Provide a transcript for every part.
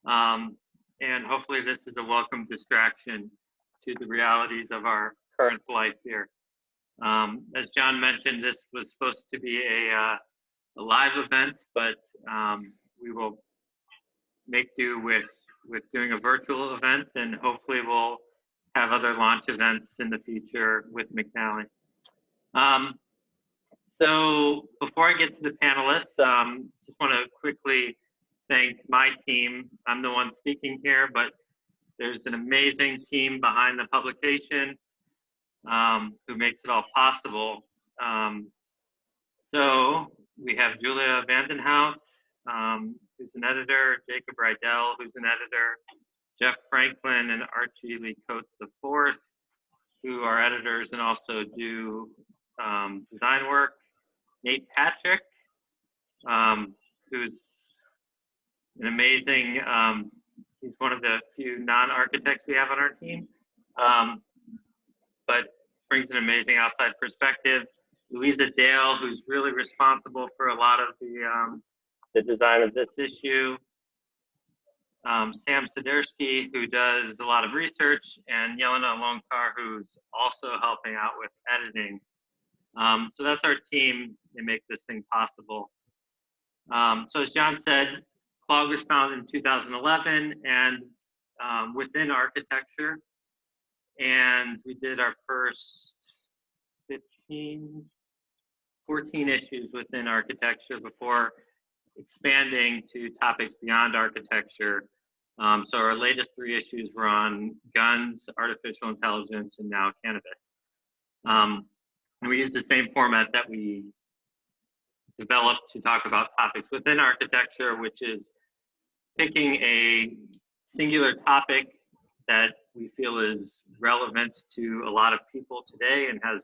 And hopefully this is a welcome distraction to the realities of our current life here. As John mentioned, this was supposed to be a live event, but we will make do with doing a virtual event, and hopefully we'll have other launch events in the future with McNally. So before I get to the panelists, just want to quickly thank my team. I'm the one speaking here, but there's an amazing team behind the publication who makes it all possible. So we have Julia Vandenhout, who's an editor, Jacob Rydell, who's an editor, Jeff Franklin and Archie Lee Coates IV, who are editors and also do design work. Nate Patrick, who's an amazing, he's one of the few non-architects we have on our team, but brings an amazing outside perspective. Louisa Dale, who's really responsible for a lot of the design of this issue. Sam Sidersky, who does a lot of research, and Yelena Longkar, who's also helping out with editing. So that's our team that makes this thing possible. So as John said, CLOG was founded in 2011 and within architecture. And we did our first 14 issues within architecture before expanding to topics beyond architecture. So our latest 3 issues were on guns, artificial intelligence, and now cannabis. And we use the same format that we developed to talk about topics within architecture, which is picking a singular topic that we feel is relevant to a lot of people today and has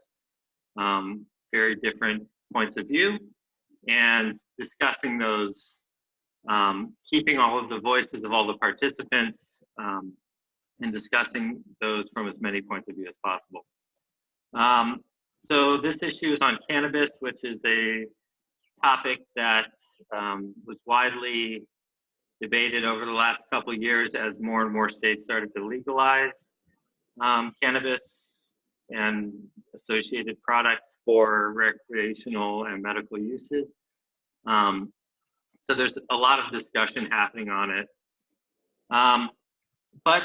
very different points of view, and discussing those, keeping all of the voices of all the participants and discussing those from as many points of view as possible. So this issue is on cannabis, which is a topic that was widely debated over the last couple of years as more and more states started to legalize cannabis and associated products for recreational and medical uses. So there's a lot of discussion happening on it. But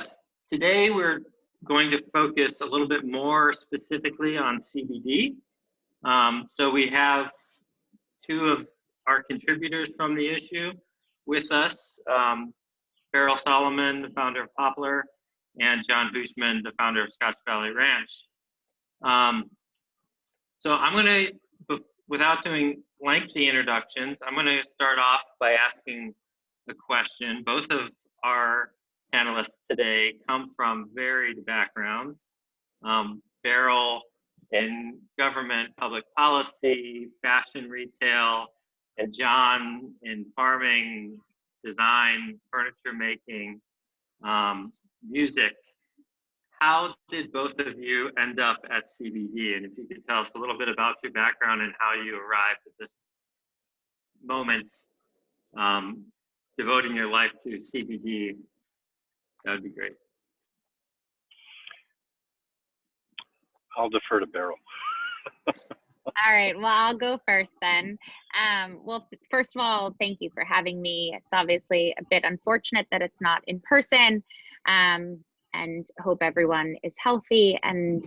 today we're going to focus a little bit more specifically on CBD. So we have 2 of our contributors from the issue with us, Beryl Solomon, the founder of Poplar, and John Hushman, the founder of Scotch Valley Ranch. So I'm going to, without doing lengthy introductions, I'm going to start off by asking a question. Both of our panelists today come from varied backgrounds. Beryl in government, public policy, fashion retail, and John in farming, design, furniture making, music. How did both of you end up at CBD? And if you could tell us a little bit about your background and how you arrived at this moment, devoting your life to CBD, that would be great. I'll defer to Beryl. All right, well, I'll go first then. Well, first of all, thank you for having me. It's obviously a bit unfortunate that it's not in person, and hope everyone is healthy and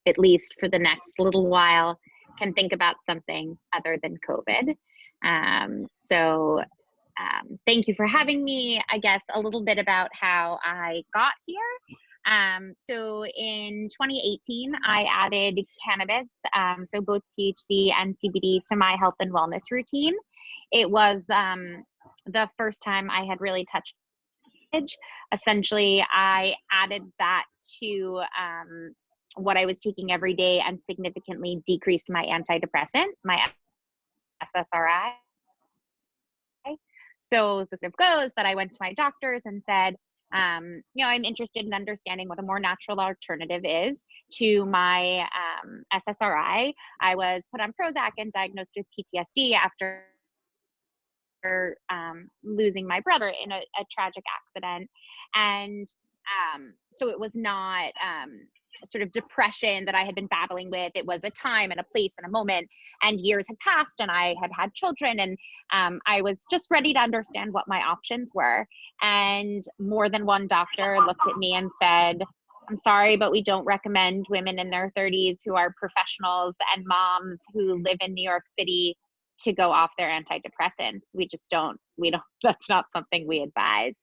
at least for the next little while can think about something other than COVID. Thank you for having me. I guess a little bit about how I got here. So in 2018, I added cannabis, so both THC and CBD, to my health and wellness routine. It was the first time I had really touched it. Essentially, I added that to what I was taking every day and significantly decreased my antidepressant, my SSRI. So the sort of goes that I went to my doctors and said, I'm interested in understanding what a more natural alternative is to my SSRI. I was put on Prozac and diagnosed with PTSD after losing my brother in a tragic accident. And so it was not sort of depression that I had been battling with. It was a time and a place and a moment, and years had passed and I had had children, and I was just ready to understand what my options were. And more than one doctor looked at me and said, "I'm sorry, but we don't recommend women in their 30s who are professionals and moms who live in New York City to go off their antidepressants. We don't, that's not something we advise."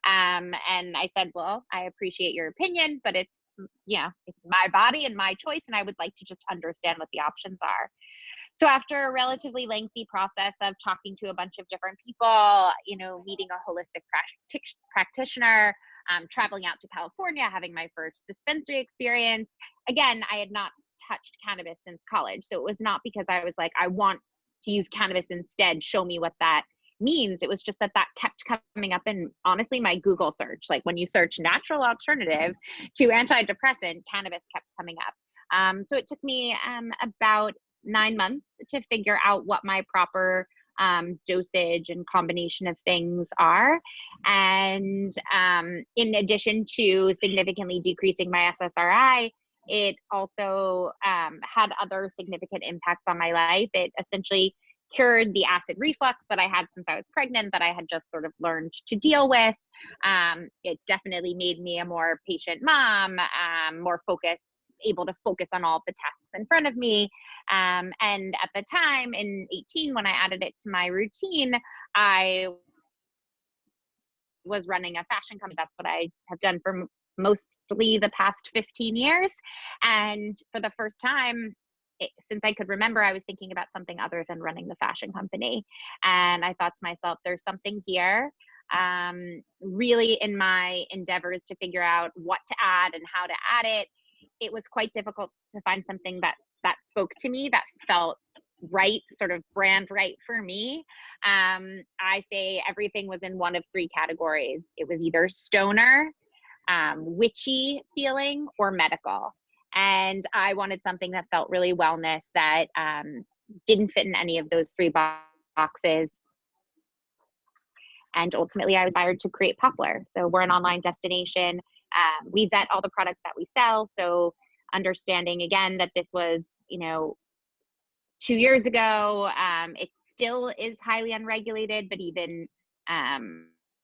And I said, "Well, I appreciate your opinion, but it's my body and my choice, and I would like to just understand what the options are." So after a relatively lengthy process of talking to a bunch of different people, meeting a holistic practitioner, traveling out to California, having my first dispensary experience. Again, I had not touched cannabis since college. So it was not because I was like, I want to use cannabis instead, show me what that means. It was just that kept coming up in, honestly, my Google search. Like when you search natural alternative to antidepressant, cannabis kept coming up. So it took me about 9 months to figure out what my proper dosage and combination of things are. And in addition to significantly decreasing my SSRI, it also had other significant impacts on my life. It essentially cured the acid reflux that I had since I was pregnant, that I had just sort of learned to deal with. It definitely made me a more patient mom, more focused, able to focus on all the tasks in front of me. And at the time in 18, when I added it to my routine, I was running a fashion company. That's what I have done for mostly the past 15 years. And for the first time, since I could remember, I was thinking about something other than running the fashion company. And I thought to myself, there's something here. Really, in my endeavors to figure out what to add and how to add it, it was quite difficult to find something that spoke to me, that felt right, sort of brand right for me. I say everything was in one of three categories. It was either stoner, witchy feeling, or medical. And I wanted something that felt really wellness, that didn't fit in any of those three boxes. And ultimately, I was hired to create Poplar. So we're an online destination. We vet all the products that we sell. So understanding, again, that this was, 2 years ago, it still is highly unregulated, but even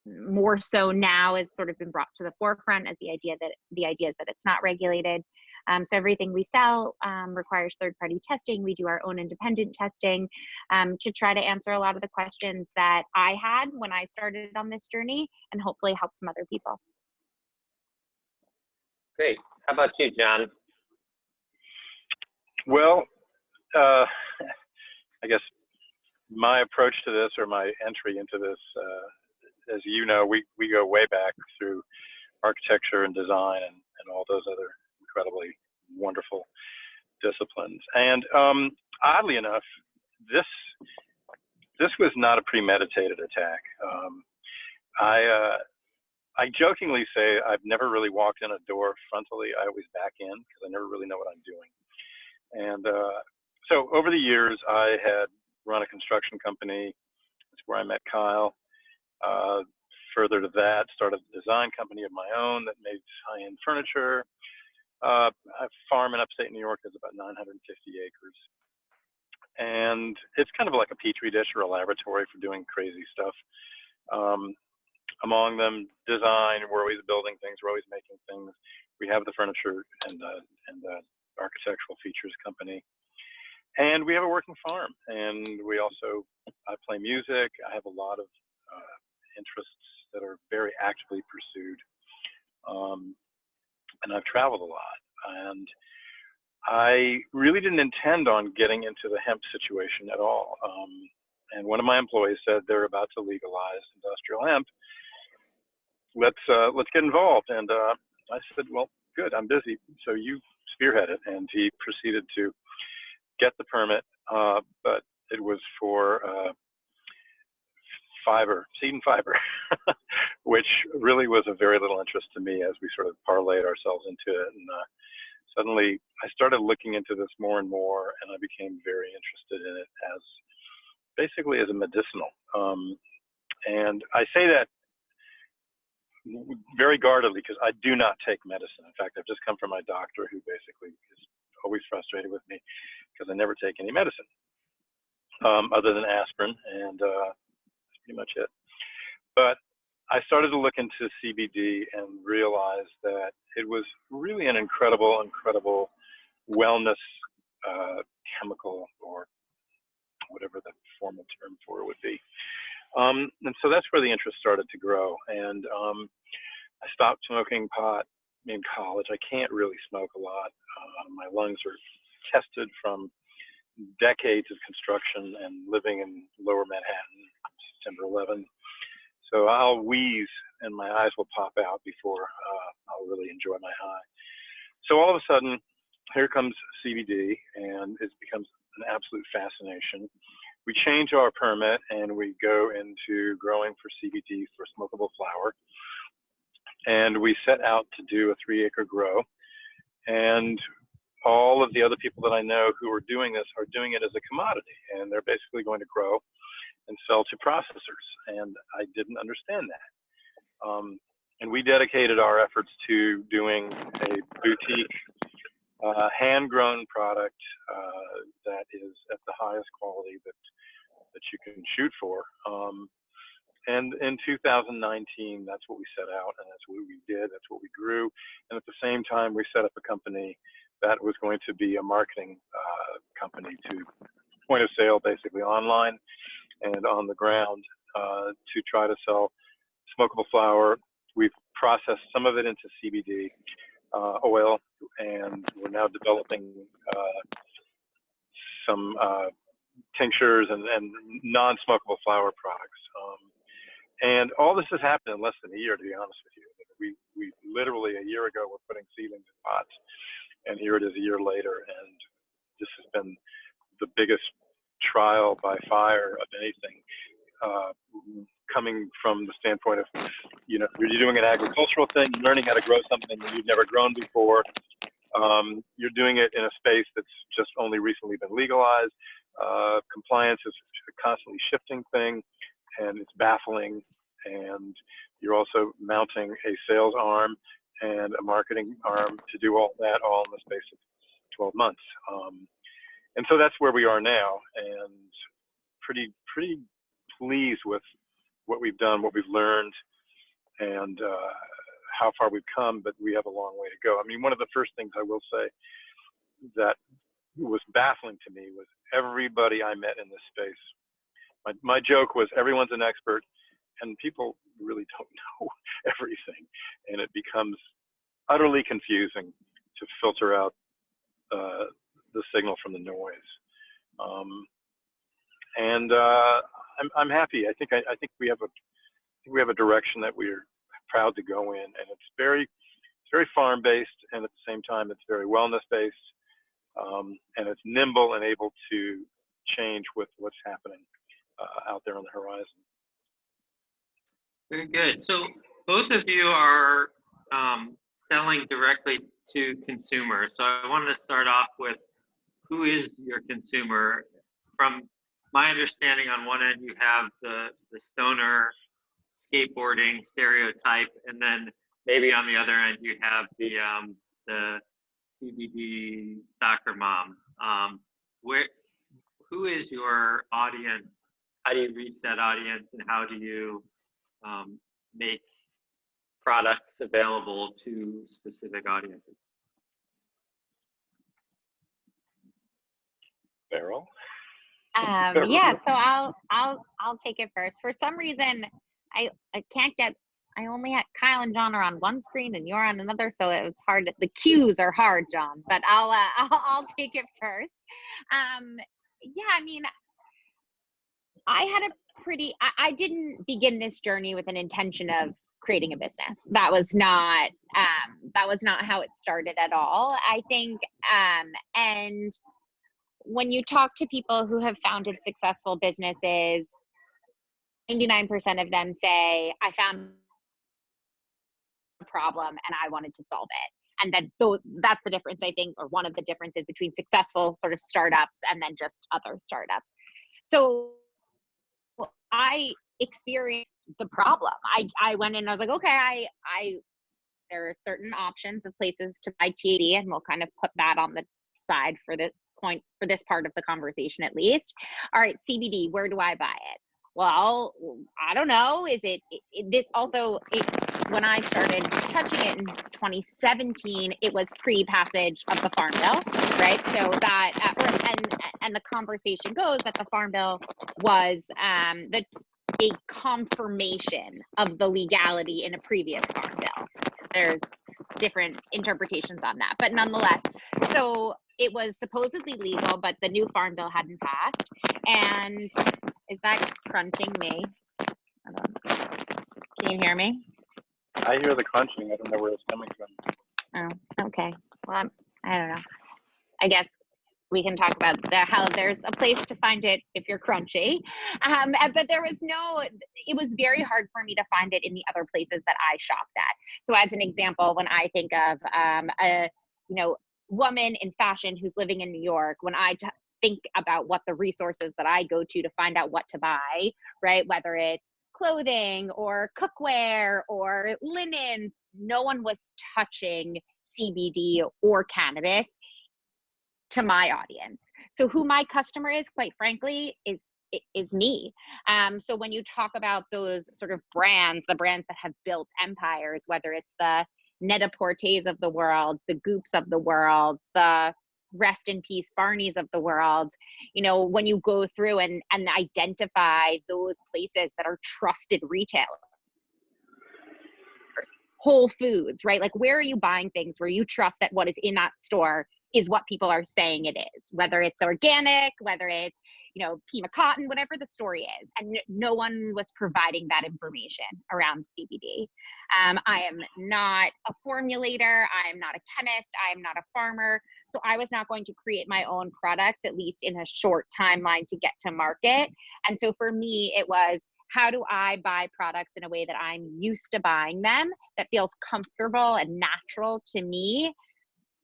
more so now has sort of been brought to the forefront as the idea is that it's not regulated. So everything we sell requires third-party testing. We do our own independent testing to try to answer a lot of the questions that I had when I started on this journey, and hopefully help some other people. Great. How about you, John? Well, I guess my approach to this, or my entry into this, as you know, we go way back through architecture and design and all those other incredibly wonderful disciplines. And oddly enough, this was not a premeditated attack. I jokingly say I've never really walked in a door frontally. I always back in because I never really know what I'm doing. And so over the years, I had run a construction company. That's where I met Kyle. Further to that, started a design company of my own that made high-end furniture. A farm in upstate New York is about 950 acres. And it's kind of like a petri dish or a laboratory for doing crazy stuff. Among them, design, we're always building things, we're always making things. We have the furniture and the architectural features company. And we have a working farm. And I play music. I have a lot of interests that are very actively pursued. And I've traveled a lot. And I really didn't intend on getting into the hemp situation at all. And one of my employees said they're about to legalize industrial hemp. Let's get involved. And I said, well, good, I'm busy. So you spearhead it. And he proceeded to get the permit, but it was for seed and fiber, which really was of very little interest to me as we sort of parlayed ourselves into it. And suddenly I started looking into this more and more, and I became very interested in it as basically as a medicinal. And I say that very guardedly because I do not take medicine. In fact, I've just come from my doctor who basically is always frustrated with me because I never take any medicine other than aspirin, and that's pretty much it. But I started to look into CBD and realized that it was really an incredible, incredible wellness chemical, or whatever the formal term for it would be. And so that's where the interest started to grow. And I stopped smoking pot in college. I can't really smoke a lot. My lungs are tested from decades of construction and living in lower Manhattan, September 11. So I'll wheeze and my eyes will pop out before I'll really enjoy my high. So all of a sudden, here comes CBD, and it becomes an absolute fascination. We change our permit and we go into growing for CBD for smokable flower. And we set out to do a 3-acre grow. And all of the other people that I know who are doing this are doing it as a commodity. And they're basically going to grow and sell to processors. And I didn't understand that. And we dedicated our efforts to doing a boutique hand-grown product that is at the highest quality that you can shoot for. And in 2019, that's what we set out, and that's what we did, that's what we grew. And at the same time, we set up a company that was going to be a marketing company to point of sale, basically online and on the ground, to try to sell smokable flower. We've processed some of it into CBD oil, and we're now developing some tinctures and non-smokable flower products. And all this has happened in less than a year, to be honest with you. We literally a year ago were putting seedlings in pots, and here it is a year later, and this has been the biggest trial by fire of anything, coming from the standpoint of, you know, you're doing an agricultural thing, learning how to grow something that you've never grown before. You're doing it in a space that's just only recently been legalized. Compliance is a constantly shifting thing, and it's baffling. And you're also mounting a sales arm and a marketing arm to do all that all in the space of 12 months. And so that's where we are now, and pretty pleased with what we've done, what we've learned, and how far we've come, but we have a long way to go. I mean, one of the first things I will say that was baffling to me was everybody I met in this space. My joke was everyone's an expert, and people really don't know everything, and it becomes utterly confusing to filter out the signal from the noise. I'm happy. I think we have a direction that we're proud to go in, and it's very farm based, and at the same time it's very wellness based, and it's nimble and able to change with what's happening out there on the horizon. Very good. So both of you are selling directly to consumers. So I wanted to start off with, who is your consumer? From my understanding, on one end you have the stoner skateboarding stereotype, and then maybe on the other end you have the CBD soccer mom. Who is your audience? How do you reach that audience, and how do you make products available to specific audiences? Beryl? Yeah, so I'll take it first. For some reason, I can't get. I only had Kyle and John are on one screen and you're on another, so it's hard. The cues are hard, John. But I'll take it first. Yeah, I mean, I had a pretty. I didn't begin this journey with an intention of creating a business. That was not how it started at all. I think, and when you talk to people who have founded successful businesses, 99% of them say, I found a problem and I wanted to solve it. And then that's the difference, I think, or one of the differences between successful sort of startups and then just other startups. So I experienced the problem. I went in and I was like, okay, there are certain options of places to buy THC, and we'll kind of put that on the side for the point for this part of the conversation at least. All right, CBD, where do I buy it? Well, I don't know. Is it this also? When I started touching it in 2017, it was pre-passage of the Farm Bill, right? So that, and the conversation goes that the Farm Bill was a confirmation of the legality in a previous Farm Bill. There's different interpretations on that, but nonetheless, so it was supposedly legal, but the new Farm Bill hadn't passed. And is that crunching me? Hold on. Can you hear me? I hear the crunching. I don't know where it's coming from. Oh, okay. Well, I don't know. I guess we can talk about how there's a place to find it if you're crunchy. But it was very hard for me to find it in the other places that I shopped at. So as an example, when I think of a woman in fashion who's living in New York, when I think about what the resources that I go to find out what to buy, right? Whether it's clothing or cookware or linens, no one was touching CBD or cannabis to my audience. So who my customer is, quite frankly, is me. So when you talk about those sort of brands, the brands that have built empires, whether it's the Net-a-Porters of the world, the Goops of the world, the rest in peace Barneys of the world, when you go through and identify those places that are trusted retailers, Whole Foods, right? Like, where are you buying things where you trust that what is in that store is what people are saying it is, whether it's organic, whether it's, Pima cotton, whatever the story is. And no one was providing that information around CBD. I am not a formulator. I am not a chemist. I am not a farmer. So I was not going to create my own products, at least in a short timeline, to get to market. And so for me, it was, how do I buy products in a way that I'm used to buying them, that feels comfortable and natural to me,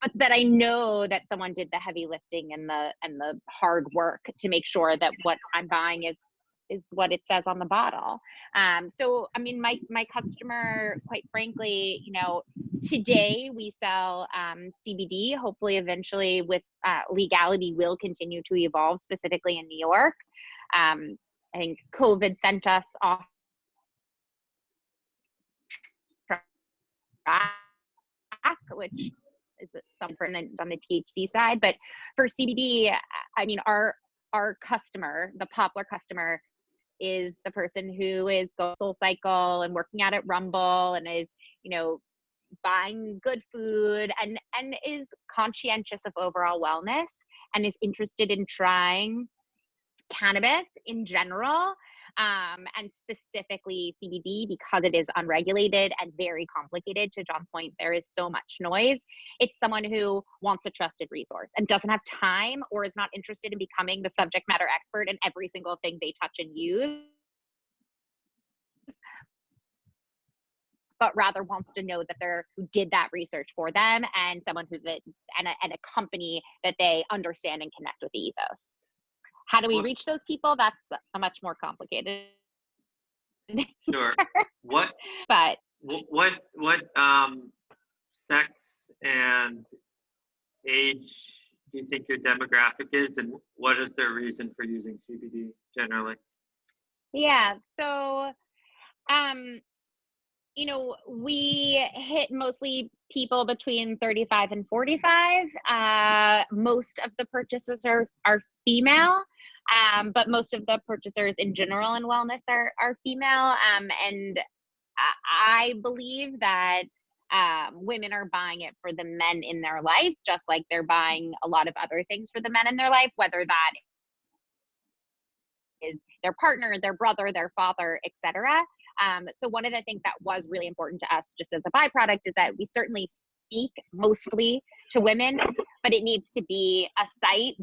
but that I know that someone did the heavy lifting and the hard work to make sure that what I'm buying is what it says on the bottle. So, I mean, my customer, quite frankly, today we sell CBD. Hopefully, eventually, with legality, will continue to evolve, specifically in New York. I think COVID sent us off track, which is something on the THC side. But for CBD, I mean, our customer, the popular customer, is the person who is going Soul Cycle and working out at Rumble and is, buying good food and is conscientious of overall wellness and is interested in trying cannabis in general, and specifically CBD, because it is unregulated and very complicated. To John's point, there is so much noise. It's someone who wants a trusted resource and doesn't have time or is not interested in becoming the subject matter expert in every single thing they touch and use, but rather wants to know that who did that research for them, and someone and a company that they understand and connect with the ethos. How do we reach those people? That's a much more complicated. Sure. What sex and age do you think your demographic is, and what is their reason for using CBD generally? Yeah. So, we hit mostly people between 35 and 45. Most of the purchasers are female. But most of the purchasers in general in wellness are female. And I believe that women are buying it for the men in their life, just like they're buying a lot of other things for the men in their life, whether that is their partner, their brother, their father, etc. So one of the things that was really important to us, just as a byproduct, is that we certainly speak mostly to women, but it needs to be a site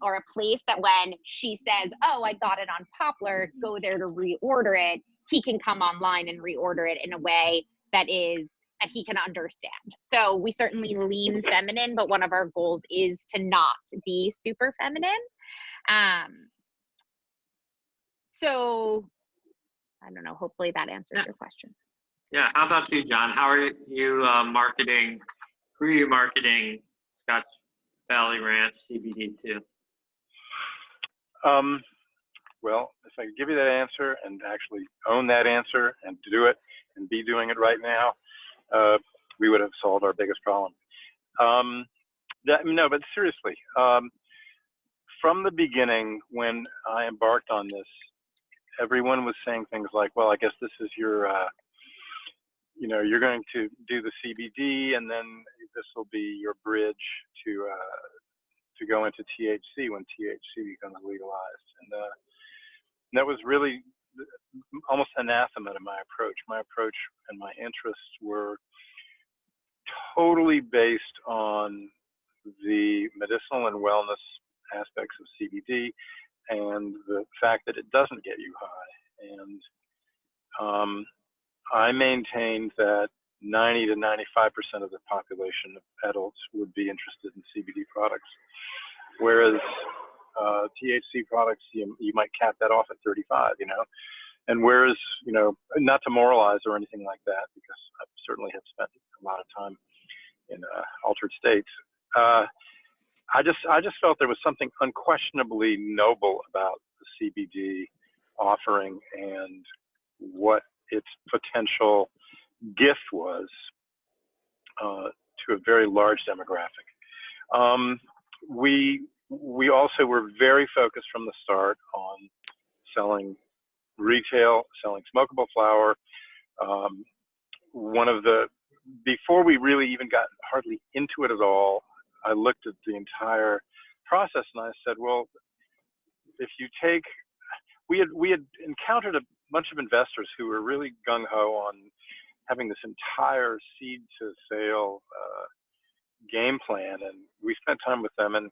or a place that when she says, oh, I got it on Poplar, go there to reorder it, he can come online and reorder it in a way that he can understand. So we certainly lean feminine, but one of our goals is to not be super feminine. So I don't know, hopefully that answers your question. Yeah, how about you, John? How are you marketing, who are you marketing Scotch Valley Ranch CBD to? Well, if I could give you that answer and actually own that answer and do it and be doing it right now, we would have solved our biggest problem. No, but seriously, from the beginning, when I embarked on this, everyone was saying things like, well, I guess this is your, you know, you're going to do the CBD and then this will be your bridge to go into THC when THC becomes legalized. And that was really almost anathema to my approach. My approach and my interests were totally based on the medicinal and wellness aspects of CBD and the fact that it doesn't get you high. And I maintained that 90 to 95% of the population of adults would be interested in CBD products, whereas THC products, you might cap that off at 35, you know. And whereas, you know, not to moralize or anything like that, because I certainly have spent a lot of time in altered states, I just felt there was something unquestionably noble about the CBD offering and what its potential gift was to a very large demographic. We also were very focused from the start on selling retail, selling smokable flower. Before we really even got hardly into it at all, I looked at the entire process and I said, well, if you take, we had encountered a bunch of investors who were really gung-ho on having this entire seed to sale game plan, and we spent time with them, and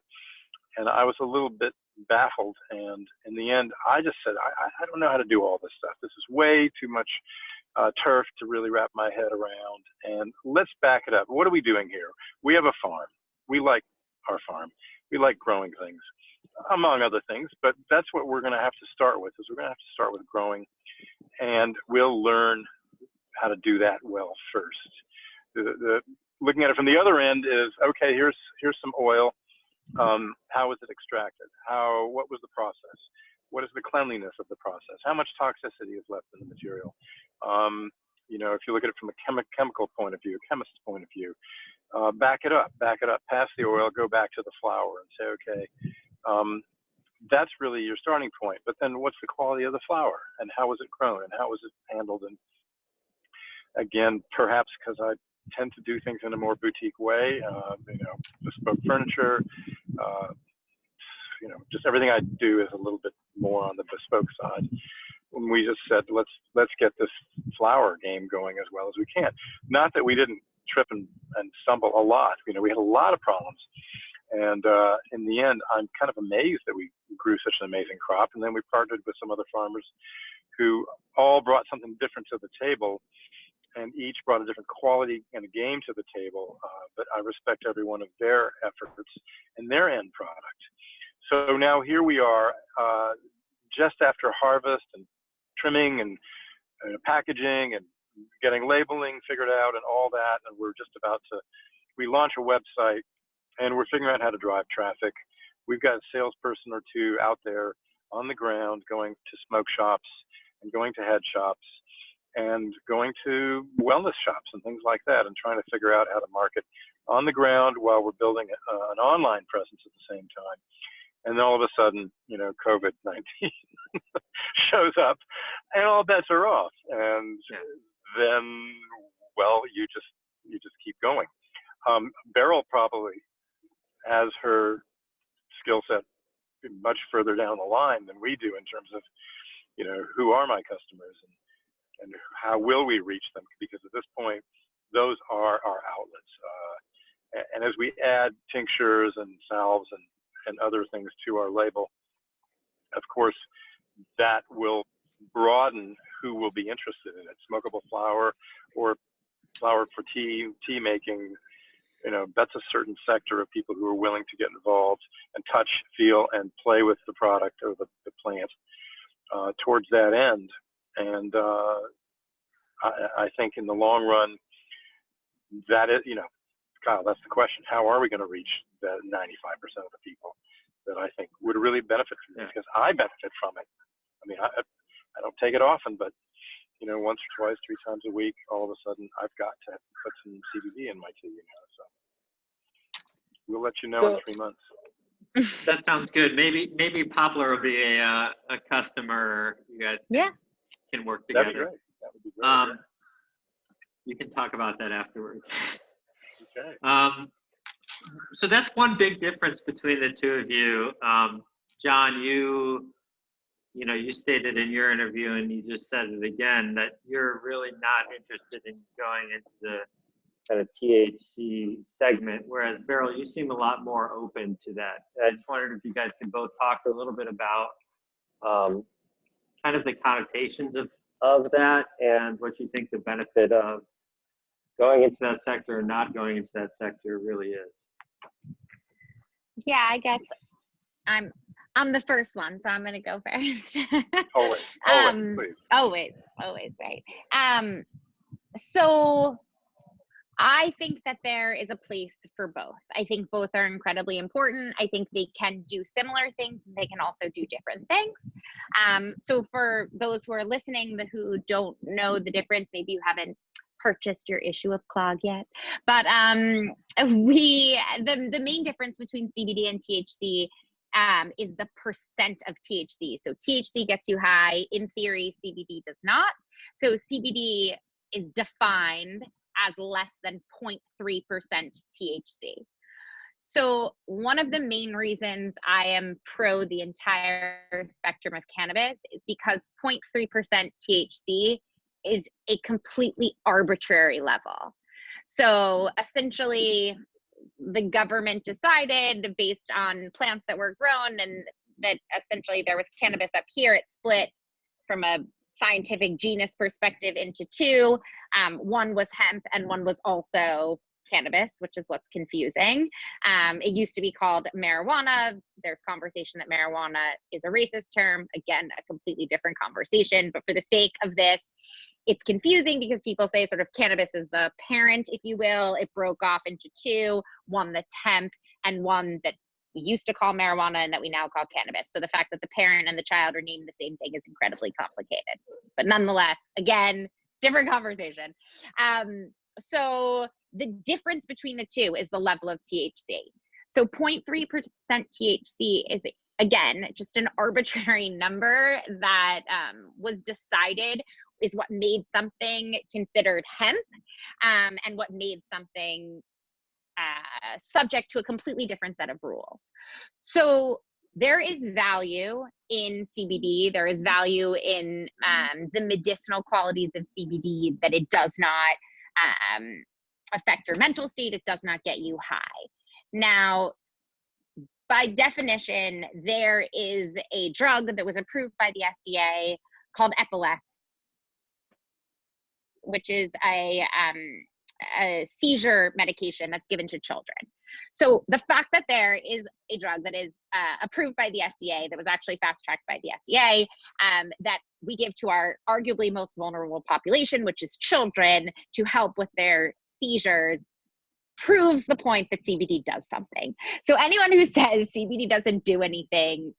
I was a little bit baffled, and in the end I just said, I don't know how to do all this stuff. This is way too much turf to really wrap my head around, and let's back it up. What are we doing here? We have a farm. We like our farm. We like growing things, among other things, but that's what we're going to have to start with, is we're going to have to start with growing, and we'll learn how to do that well first. Looking at it from the other end is, okay, here's some oil. How was it extracted? What was the process? What is the cleanliness of the process? How much toxicity is left in the material? You know, if you look at it from a chemical point of view, a chemist's point of view, back it up, pass the oil, go back to the flour and say, okay, that's really your starting point. But then what's the quality of the flour, and how was it grown, and how was it handled? And again, perhaps because I tend to do things in a more boutique way, you know, bespoke furniture, you know, just everything I do is a little bit more on the bespoke side. When we just said, let's get this flower game going as well as we can. Not that we didn't trip and stumble a lot. You know, we had a lot of problems. And in the end, I'm kind of amazed that we grew such an amazing crop. And then we partnered with some other farmers who all brought something different to the table, and each brought a different quality and a game to the table. But I respect every one of their efforts and their end product. So now here we are, just after harvest and trimming and packaging and getting labeling figured out and all that. And we're just about to, we launch a website, and we're figuring out how to drive traffic. We've got a salesperson or two out there on the ground going to smoke shops and going to head shops and going to wellness shops and things like that, and trying to figure out how to market on the ground while we're building an online presence at the same time. And then all of a sudden, you know, COVID-19 shows up, and all bets are off. And then, well, you just keep going. Beryl probably has her skill set much further down the line than we do in terms of, you know, who are my customers and how will we reach them? Because at this point, those are our outlets. And as we add tinctures and salves and other things to our label, of course, that will broaden who will be interested in it. Smokable flower or flower for tea making, you know, that's a certain sector of people who are willing to get involved and touch, feel, and play with the product or the plant. Towards that end, And I think in the long run, that is, Kyle, that's the question. How are we going to reach the 95% of the people that I think would really benefit from this? Because I benefit from it. I mean, I don't take it often, but once or twice, 3 times a week, all of a sudden I've got to put some CBD in my tea, so we'll let you know in 3 months. That sounds good. Maybe Poplar will be a customer. You guys can work together. That'd be great. That would be great. You can talk about that afterwards. Okay. So that's one big difference between the two of you. John, you stated in your interview, and you just said it again, that you're really not interested in going into the kind of THC segment, whereas Beryl, you seem a lot more open to that. I just wondered if you guys could both talk a little bit about kind of the connotations of that and what you think the benefit of going into that sector or not going into that sector really is. Yeah, I guess I'm the first one, so I'm gonna go first. Always, please. Always, right. So I think that there is a place for both. I think both are incredibly important. I think they can do similar things, and they can also do different things. So for those who are listening who don't know the difference, maybe you haven't purchased your issue of CLOG yet, but the main difference between CBD and THC is the percent of THC. So THC gets you high. In theory, CBD does not. So CBD is defined as less than 0.3% THC. So one of the main reasons I am pro the entire spectrum of cannabis is because 0.3% THC is a completely arbitrary level. So essentially, the government decided based on plants that were grown, and that essentially there was cannabis up here. It split from a scientific genus perspective into 2. One was hemp and one was also cannabis, which is what's confusing. It used to be called marijuana. There's conversation that marijuana is a racist term. Again, a completely different conversation, but for the sake of this, it's confusing because people say sort of cannabis is the parent, if you will. It broke off into 2, one that's hemp and one that we used to call marijuana and that we now call cannabis. So the fact that the parent and the child are named the same thing is incredibly complicated. But nonetheless, again, different conversation. So the difference between the two is the level of THC. So 0.3% THC is, again, just an arbitrary number that was decided is what made something considered hemp, and what made something subject to a completely different set of rules. So there is value in CBD. There is value in the medicinal qualities of CBD, that it does not affect your mental state. It does not get you high. Now, by definition, there is a drug that was approved by the FDA called Epilex, which is a seizure medication that's given to children. So the fact that there is a drug that is approved by the FDA, that was actually fast-tracked by the FDA, that we give to our arguably most vulnerable population, which is children, to help with their seizures, proves the point that CBD does something. So anyone who says CBD doesn't do anything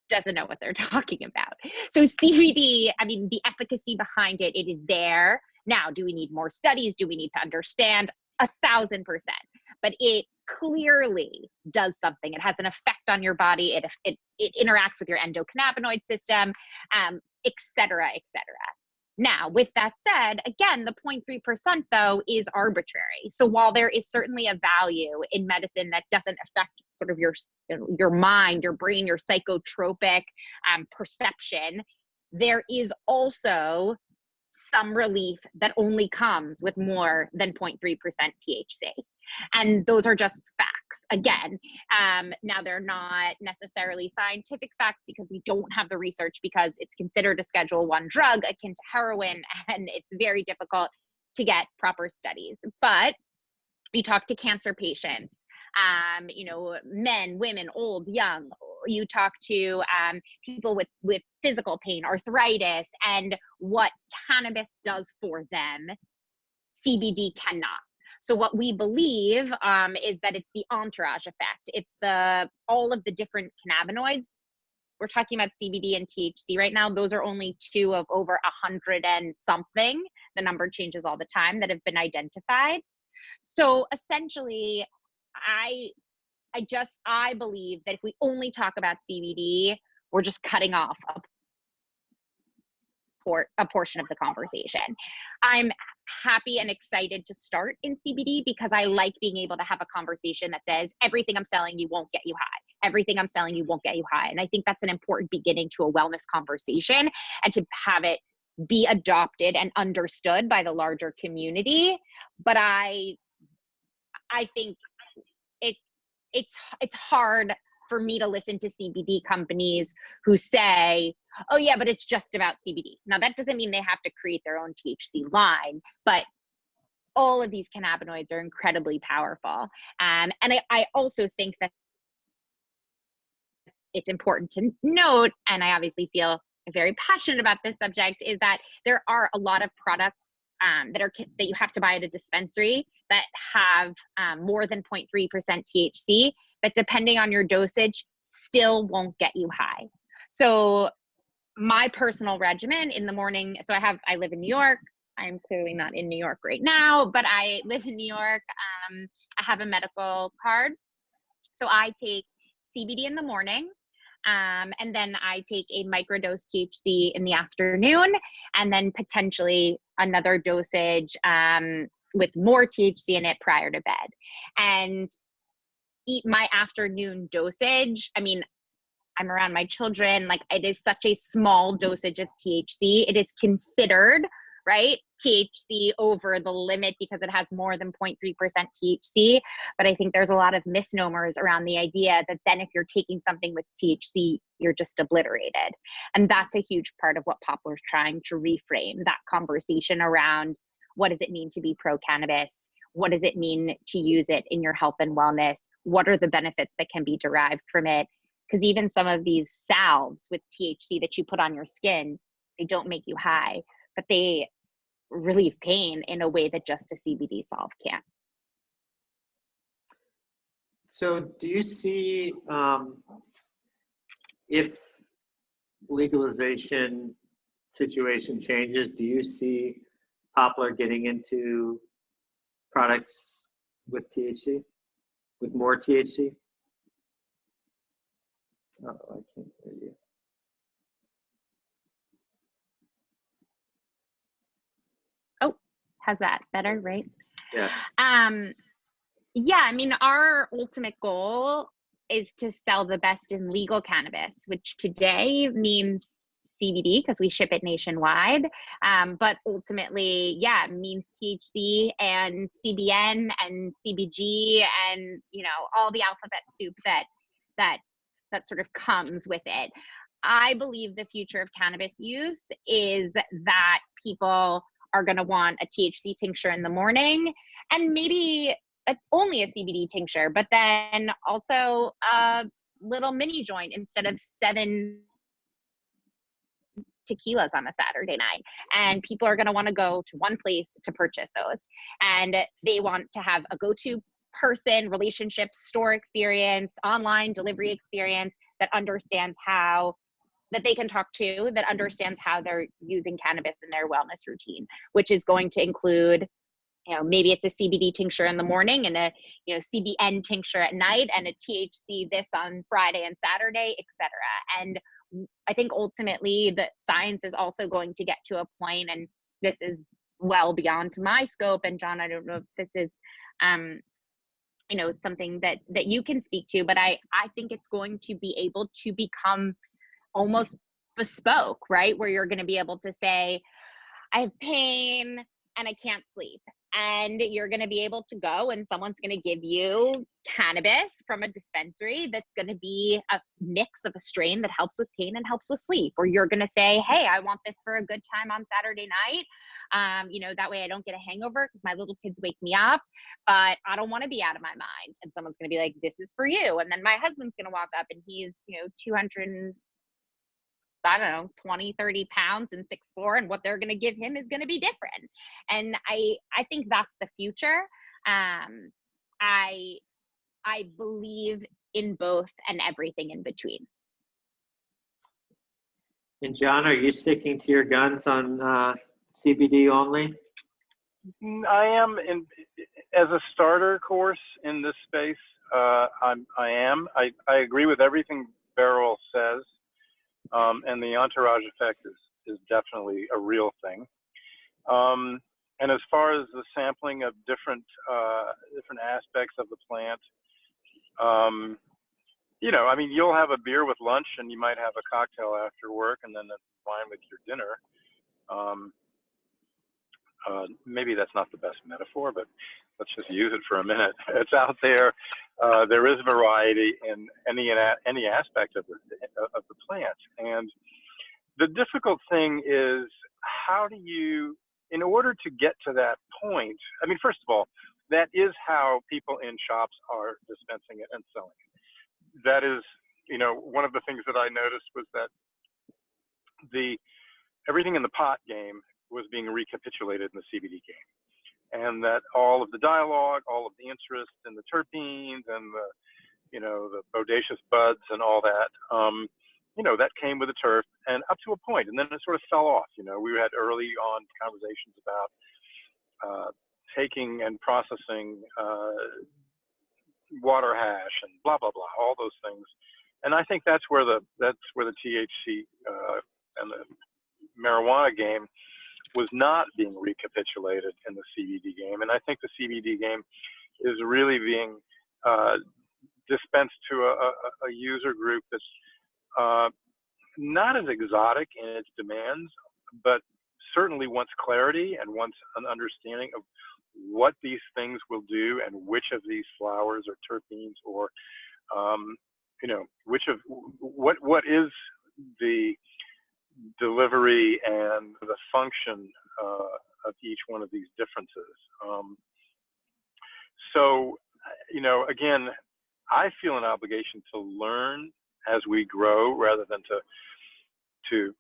doesn't know what they're talking about. So CBD, I mean, the efficacy behind it, it is there. Now, do we need more studies? Do we need to understand? 1,000%. But it clearly does something. It has an effect on your body. It interacts with your endocannabinoid system, et cetera, et cetera. Now, with that said, again, the 0.3% though is arbitrary. So while there is certainly a value in medicine that doesn't affect sort of your mind, your brain, your psychotropic perception, there is also some relief that only comes with more than 0.3% THC. And those are just facts. Again, now they're not necessarily scientific facts because we don't have the research, because it's considered a Schedule I drug akin to heroin, and it's very difficult to get proper studies. But you talk to cancer patients, you know, men, women, old, young, you talk to people with physical pain, arthritis, and what cannabis does for them, CBD cannot. So what we believe is that it's the entourage effect. It's all of the different cannabinoids. We're talking about CBD and THC right now. Those are only 2 of over 100 and something. The number changes all the time that have been identified. So essentially, I believe that if we only talk about CBD, we're just cutting off a portion of the conversation. I'm happy and excited to start in CBD because I like being able to have a conversation that says, everything I'm selling you won't get you high. Everything I'm selling you won't get you high. And I think that's an important beginning to a wellness conversation, and to have it be adopted and understood by the larger community. But I think it's hard for me to listen to CBD companies who say, oh yeah, but it's just about CBD. Now that doesn't mean they have to create their own THC line, but all of these cannabinoids are incredibly powerful. And I also think that it's important to note, and I obviously feel very passionate about this subject, is that there are a lot of products that you have to buy at a dispensary that have more than 0.3% THC, that depending on your dosage still won't get you high. So my personal regimen in the morning, so I live in New York. I'm clearly not in New York right now, but I live in New York. I have a medical card. So I take CBD in the morning. And then I take a microdose THC in the afternoon, and then potentially another dosage with more THC in it prior to bed. And eat my afternoon dosage. I mean, I'm around my children, like it is such a small dosage of THC. It is considered, right, THC over the limit because it has more than 0.3% THC. But I think there's a lot of misnomers around the idea that then if you're taking something with THC, you're just obliterated. And that's a huge part of what Poplar's trying to reframe, that conversation around what does it mean to be pro-cannabis? What does it mean to use it in your health and wellness? What are the benefits that can be derived from it? Because even some of these salves with THC that you put on your skin, they don't make you high, but they relieve pain in a way that just a CBD solve can't. So do you see, if legalization situation changes, do you see Poplar getting into products with THC, with more THC? Oh, I can't hear you. Oh, how's that? Better, right? Yeah. Yeah, I mean, our ultimate goal is to sell the best in legal cannabis, which today means CBD because we ship it nationwide. But ultimately, yeah, it means THC and CBN and CBG and, you know, all the alphabet soup that sort of comes with it. I believe the future of cannabis use is that people are going to want a THC tincture in the morning, and maybe only a CBD tincture, but then also a little mini joint instead of 7 tequilas on a Saturday night. And people are going to want to go to one place to purchase those. And they want to have a go-to person, relationship, store experience, online delivery experience that understands how, that they can talk to, that understands how they're using cannabis in their wellness routine, which is going to include, you know, maybe it's a CBD tincture in the morning and a, you know, CBN tincture at night and a THC this on Friday and Saturday, etc. And I think ultimately the science is also going to get to a point, and this is well beyond my scope. And John, I don't know if this is, you know, something that you can speak to, but I think it's going to be able to become almost bespoke, right? Where you're going to be able to say, I have pain and I can't sleep. And you're going to be able to go and someone's going to give you cannabis from a dispensary that's going to be a mix of a strain that helps with pain and helps with sleep. Or you're going to say, hey, I want this for a good time on Saturday night. That way I don't get a hangover because my little kids wake me up, but I don't want to be out of my mind. And someone's going to be like, this is for you. And then my husband's going to walk up and he's, 200, I don't know, 20, 30 pounds and 6'4", and what they're going to give him is going to be different. And I think that's the future. I believe in both and everything in between. And John, are you sticking to your guns on CBD only? I am as a starter course in this space. I am. I agree with everything Beryl says, and the entourage effect is definitely a real thing. And as far as the sampling of different aspects of the plant, you'll have a beer with lunch, and you might have a cocktail after work, and then a wine with your dinner. Maybe that's not the best metaphor, but let's just use it for a minute. It's out there. There is variety in any aspect of the plant, and the difficult thing is, how do you, in order to get to that point? I mean, first of all, that is how people in shops are dispensing it and selling it. That is, one of the things that I noticed was that everything in the pot game was being recapitulated in the CBD game, and that all of the dialogue, all of the interest in the terpenes and the bodacious buds and all that, that came with the turf, and up to a point, and then it sort of fell off. We had early on conversations about taking and processing water hash and blah blah blah, all those things, and I think that's where the THC and the marijuana game was not being recapitulated in the CBD game, and I think the CBD game is really being dispensed to a user group that's not as exotic in its demands, but certainly wants clarity and wants an understanding of what these things will do and which of these flowers or terpenes or what is the delivery and the function of each one of these differences. Again, I feel an obligation to learn as we grow, rather than to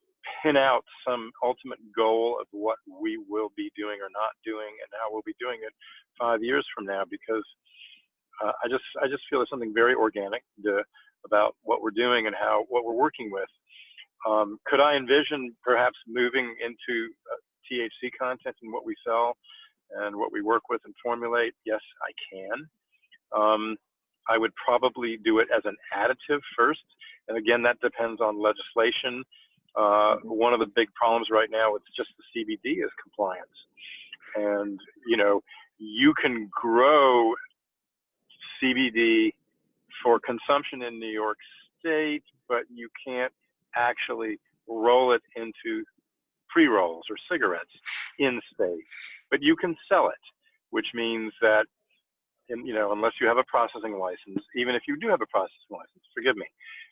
pin out some ultimate goal of what we will be doing or not doing and how we'll be doing it 5 years from now, because I just feel there's something very organic about what we're doing and what we're working with. Could I envision perhaps moving into THC content in what we sell and what we work with and formulate? Yes, I can. I would probably do it as an additive first. And again, that depends on legislation. One of the big problems right now with just the CBD is compliance. And, you can grow CBD for consumption in New York State, but you can't actually roll it into pre-rolls or cigarettes in state. But you can sell it, which means that, unless you have a processing license, even if you do have a processing license, forgive me,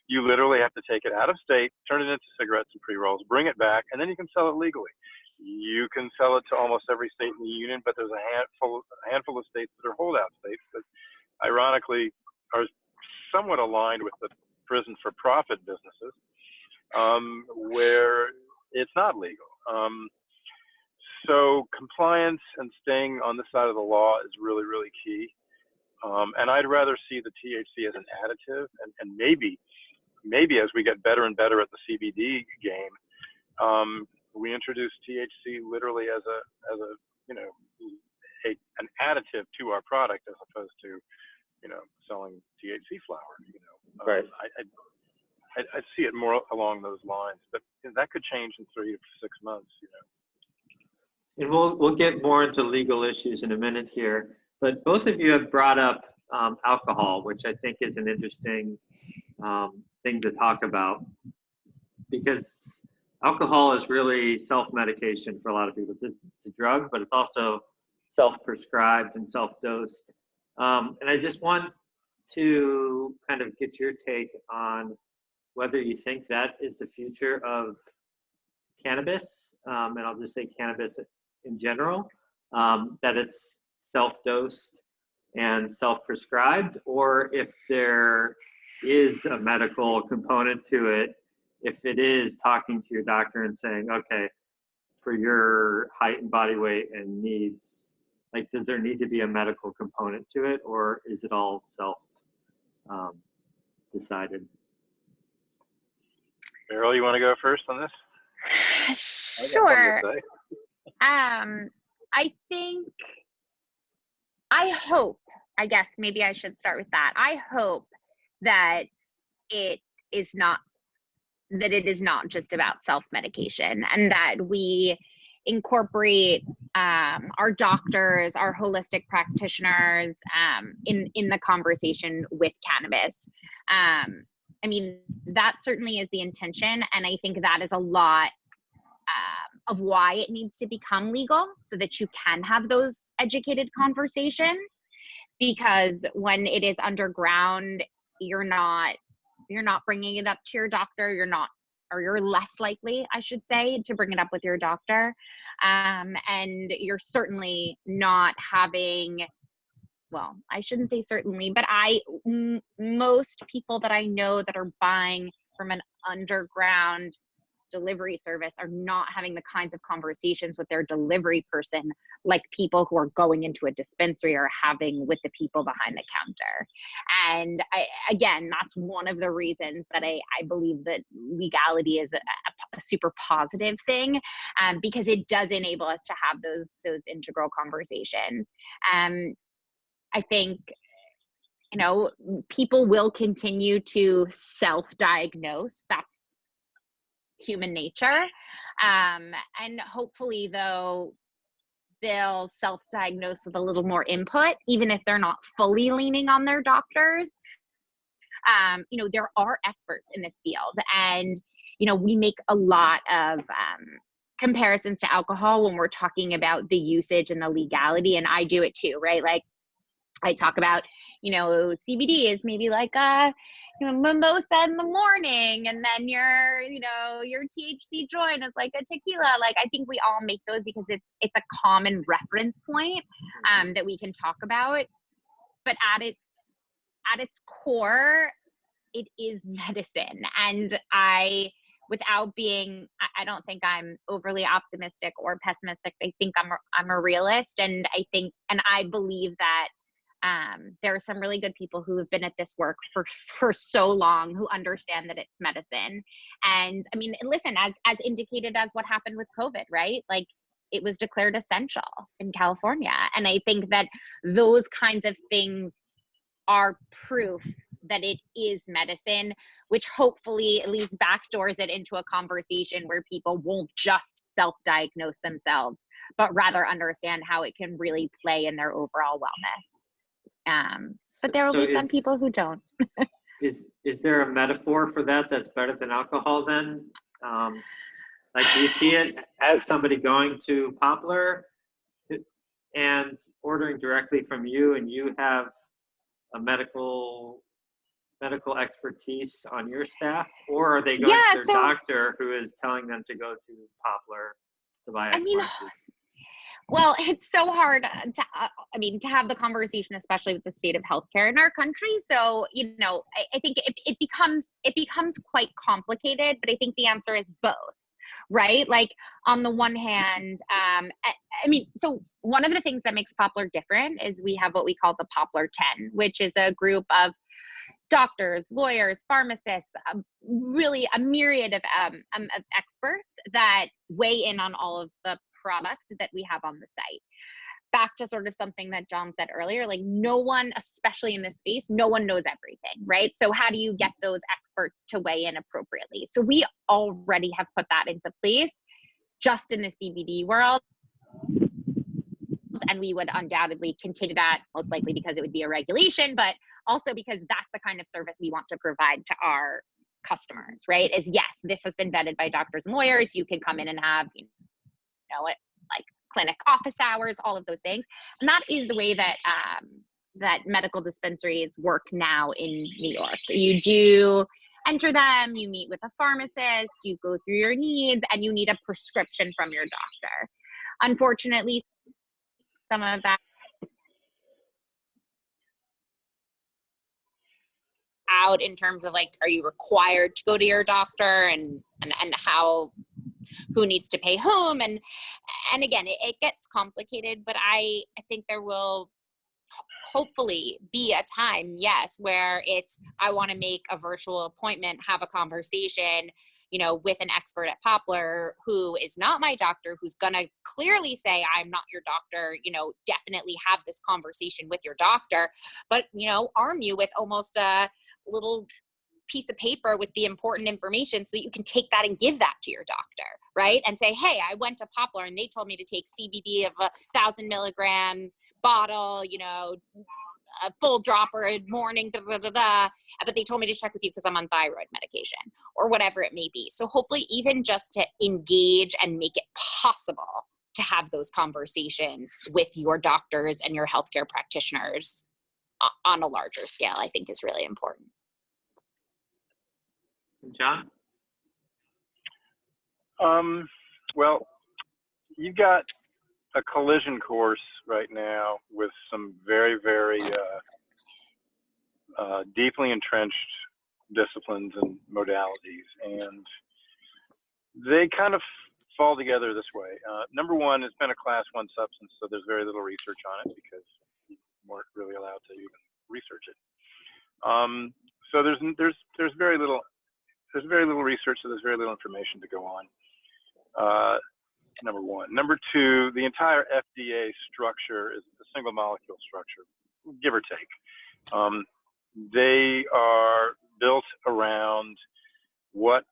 you literally have to take it out of state, turn it into cigarettes and pre-rolls, bring it back, and then you can sell it legally. You can sell it to almost every state in the union, but there's a handful of states that are holdout states that ironically are somewhat aligned with the prison for profit businesses, where it's not legal. So compliance and staying on the side of the law is really, really key. And I'd rather see the THC as an additive, and maybe as we get better and better at the CBD game, we introduce THC literally as an additive to our product, as opposed to selling THC flower. Right. I see it more along those lines, but that could change in 3 to 6 months. And we'll get more into legal issues in a minute here, but both of you have brought up alcohol, which I think is an interesting thing to talk about, because alcohol is really self-medication for a lot of people. It's a drug, but it's also self-prescribed and self-dosed. And I just want to kind of get your take on whether you think that is the future of cannabis, and I'll just say cannabis in general, that it's self-dosed and self-prescribed, or if there is a medical component to it, if it is talking to your doctor and saying, okay, for your height and body weight and needs, like, does there need to be a medical component to it, or is it all self decided? Meryl, you want to go first on this? Sure. I think, I hope, I guess maybe I should start with that. I hope that it is not just about self-medication, and that we incorporate our doctors, our holistic practitioners in the conversation with cannabis. I mean, that certainly is the intention, and I think that is a lot of why it needs to become legal, so that you can have those educated conversations. Because when it is underground, you're not bringing it up to your doctor. You're less likely, I should say, to bring it up with your doctor. And you're certainly not having, well, I shouldn't say certainly, but most people that I know that are buying from an underground delivery service are not having the kinds of conversations with their delivery person like people who are going into a dispensary are having with the people behind the counter. And again, that's one of the reasons that I believe that legality is a super positive thing, because it does enable us to have those integral conversations. I think, you know, people will continue to self-diagnose. That's human nature. And hopefully, though, they'll self-diagnose with a little more input, even if they're not fully leaning on their doctors. You know, there are experts in this field, and, you know, we make a lot of comparisons to alcohol when we're talking about the usage and the legality, and I do it too, right? Like, I talk about, you know, CBD is maybe like a, you know, mimosa in the morning, and then your THC joint is like a tequila. Like, I think we all make those because it's a common reference point that we can talk about. But at its core, it is medicine. And I don't think I'm overly optimistic or pessimistic. I think I'm a realist, and I believe that there are some really good people who have been at this work for so long, who understand that it's medicine. And I mean, listen, as indicated as what happened with COVID, right? Like, it was declared essential in California. And I think that those kinds of things are proof that it is medicine, which hopefully at least backdoors it into a conversation where people won't just self-diagnose themselves, but rather understand how it can really play in their overall wellness. But there will be some people who don't. Is there a metaphor for that that's better than alcohol then? Like, do you see it as somebody going to Poplar and ordering directly from you, and you have a medical expertise on your staff, or are they going to their doctor who is telling them to go to Poplar to buy it? Well, it's so hard to have the conversation, especially with the state of healthcare in our country. So, you know, I think it becomes quite complicated, but I think the answer is both, right? Like, on the one hand, so one of the things that makes Poplar different is we have what we call the Poplar 10, which is a group of doctors, lawyers, pharmacists, really a myriad of experts that weigh in on all of the product that we have on the site. Back to sort of something that John said earlier, like, no one, especially in this space, no one knows everything, right? So how do you get those experts to weigh in appropriately? So we already have put that into place just in the CBD world. And we would undoubtedly continue that, most likely because it would be a regulation, but also because that's the kind of service we want to provide to our customers, right? Is, yes, this has been vetted by doctors and lawyers. You can come in and have, like clinic office hours, all of those things. And that is the way that that medical dispensaries work now in New York. You do enter them, you meet with a pharmacist, you go through your needs, and you need a prescription from your doctor. unfortunately, some of that out in terms of like, are you required to go to your doctor, and how, who needs to pay whom, and again, it gets complicated, but I think there will hopefully be a time, yes, where it's, I want to make a virtual appointment, have a conversation, you know, with an expert at Poplar who is not my doctor, who's going to clearly say, I'm not your doctor, you know, definitely have this conversation with your doctor, but, you know, arm you with almost a little piece of paper with the important information so that you can take that and give that to your doctor, right? And say, hey, I went to Poplar and they told me to take CBD of 1,000 milligram bottle, you know, a full dropper a morning, but they told me to check with you because I'm on thyroid medication or whatever it may be. So hopefully even just to engage and make it possible to have those conversations with your doctors and your healthcare practitioners on a larger scale, I think is really important. John? Well, you've got a collision course right now with some very, very deeply entrenched disciplines and modalities, and they kind of fall together this way. Number one, it's been a class 1 substance, so there's very little research on it because you weren't really allowed to even research it. So there's very little research, so there's very little information to go on. Number one. Number two, the entire FDA structure is a single molecule structure, give or take. They are built around what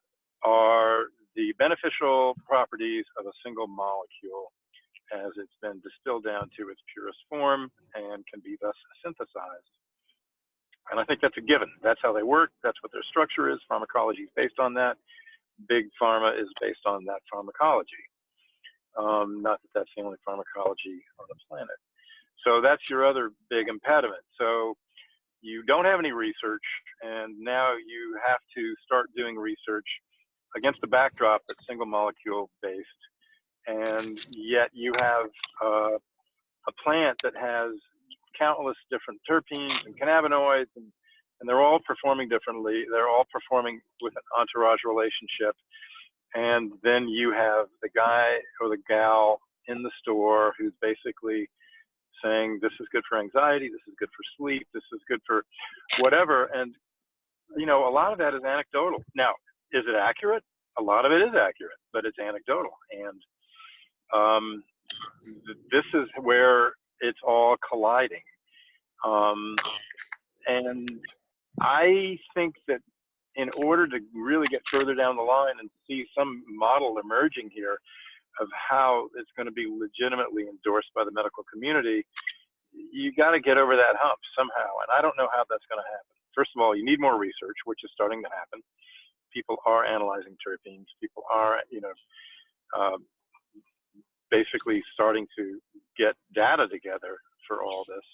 are the beneficial properties of a single molecule as it's been distilled down to its purest form and can be thus synthesized. And I think that's a given. That's how they work. That's what their structure is. Pharmacology is based on that. Big pharma is based on that pharmacology. Not that that's the only pharmacology on the planet. So that's your other big impediment. So you don't have any research, and now you have to start doing research against the backdrop that's single molecule based, and yet you have a plant that has countless different terpenes and cannabinoids, and they're all performing differently. They're all performing with an entourage relationship. And then you have the guy or the gal in the store who's basically saying, this is good for anxiety, this is good for sleep, this is good for whatever. And, you know, a lot of that is anecdotal. Now, is it accurate? A lot of it is accurate, but it's anecdotal. And this is where it's all colliding. And I think that in order to really get further down the line and see some model emerging here of how it's going to be legitimately endorsed by the medical community, you got to get over that hump somehow. And I don't know how that's going to happen. First of all, you need more research, which is starting to happen. People are analyzing terpenes. People are, you know, basically starting to get data together for all this.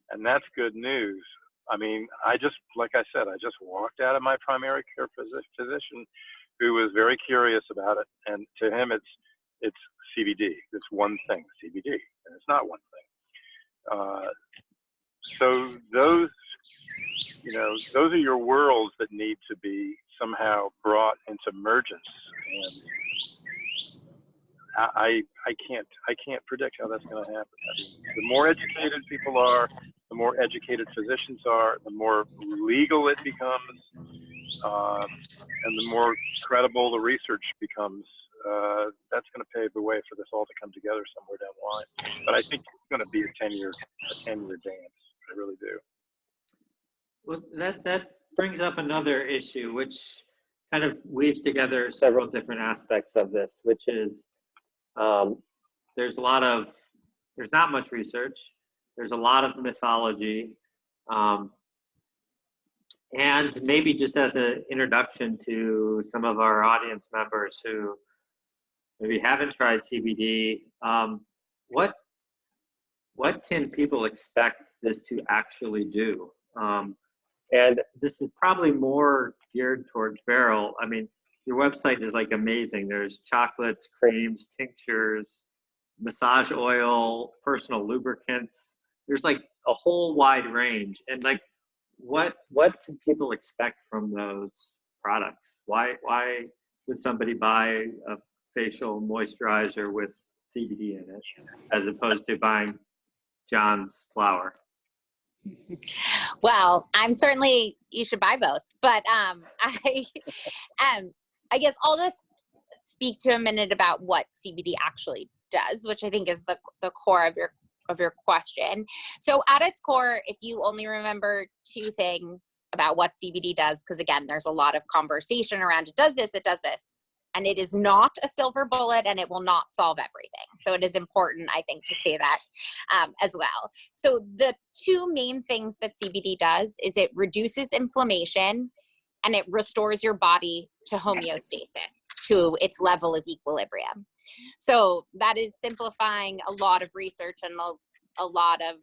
And that's good news. I mean, like I said, I just walked out of my primary care physician who was very curious about it. And to him, it's CBD. It's one thing, CBD, and it's not one thing. So those, you know, those are your worlds that need to be somehow brought into emergence. And I can't predict how that's going to happen. I mean, the more educated people are, the more educated physicians are, the more legal it becomes, and the more credible the research becomes. That's going to pave the way for this all to come together somewhere down the line. But I think it's going to be a 10-year dance. I really do. Well, that brings up another issue, which kind of weaves together several different aspects of this, which is there's not much research. There's a lot of mythology. And maybe just as an introduction to some of our audience members who maybe haven't tried CBD, what can people expect this to actually do? And this is probably more geared towards Beryl. I mean, your website is like amazing. There's chocolates, creams, tinctures, massage oil, personal lubricants. There's like a whole wide range. And like, what can people expect from those products? Why would somebody buy a facial moisturizer with CBD in it as opposed to buying John's flower? Well, I'm certainly, you should buy both, but I guess I'll just speak to a minute about what CBD actually does, which I think is the core of your question. So at its core, if you only remember two things about what CBD does, because again, there's a lot of conversation around it does this, and it is not a silver bullet, and it will not solve everything. So it is important, I think, to say that as well. So the two main things that CBD does is it reduces inflammation and it restores your body to homeostasis, to its level of equilibrium. So that is simplifying a lot of research and a lot of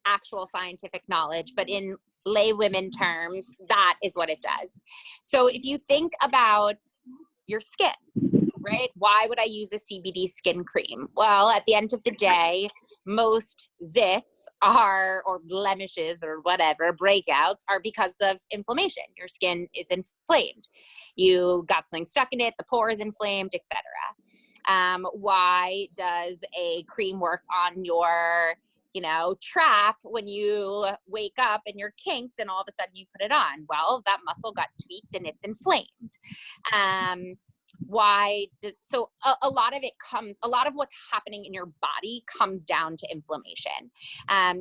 actual scientific knowledge, but in laywomen terms, that is what it does. So if you think about your skin, right? Why would I use a CBD skin cream? Well, at the end of the day, most zits are, or blemishes or whatever, breakouts are because of inflammation. Your skin is inflamed. You got something stuck in it, the pore is inflamed, etc. Why does a cream work on your, trap when you wake up and you're kinked and all of a sudden you put it on? Well, that muscle got tweaked and it's inflamed. So a lot of what's happening in your body comes down to inflammation.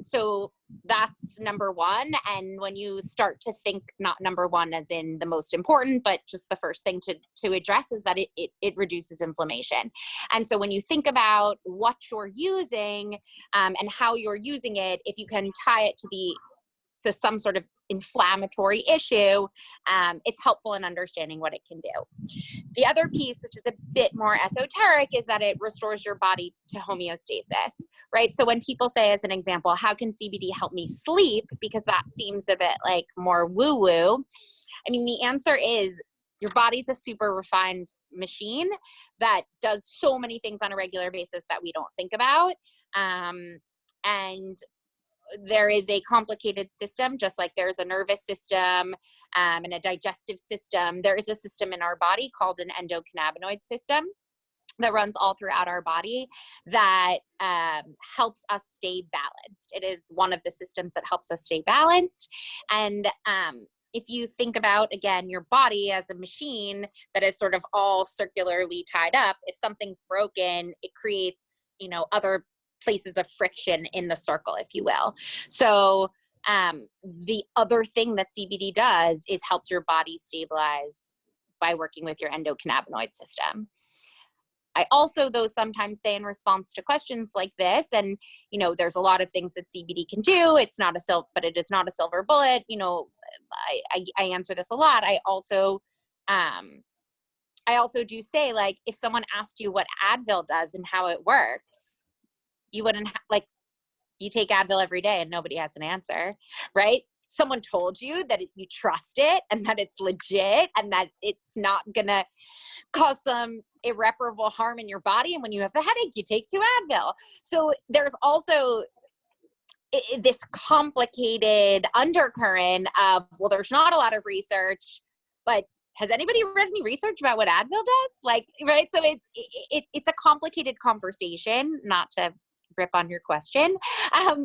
So that's number one. And when you start to think, not number one as in the most important, but just the first thing to address is that it reduces inflammation. And so when you think about what you're using and how you're using it, if you can tie it to some sort of inflammatory issue, it's helpful in understanding what it can do. The other piece, which is a bit more esoteric, is that it restores your body to homeostasis, right? So when people say, as an example, how can CBD help me sleep? Because that seems a bit like more woo-woo. I mean, the answer is your body's a super refined machine that does so many things on a regular basis that we don't think about. And there is a complicated system, just like there's a nervous system and a digestive system. There is a system in our body called an endocannabinoid system that runs all throughout our body that helps us stay balanced. It is one of the systems that helps us stay balanced. And if you think about, again, your body as a machine that is sort of all circularly tied up, if something's broken, it creates, other places of friction in the circle, if you will. So the other thing that CBD does is helps your body stabilize by working with your endocannabinoid system. I also, though, sometimes say in response to questions like this, and, there's a lot of things that CBD can do. But it is not a silver bullet. I answer this a lot. I also do say, like, if someone asked you what Advil does and how it works, you wouldn't you take Advil every day and nobody has an answer, right? Someone told you that you trust it and that it's legit and that it's not gonna cause some irreparable harm in your body. And when you have a headache, you take 2 Advil. So there's also this complicated undercurrent of, well, there's not a lot of research, but has anybody read any research about what Advil does? Right? So it's a complicated conversation, not to rip on your question,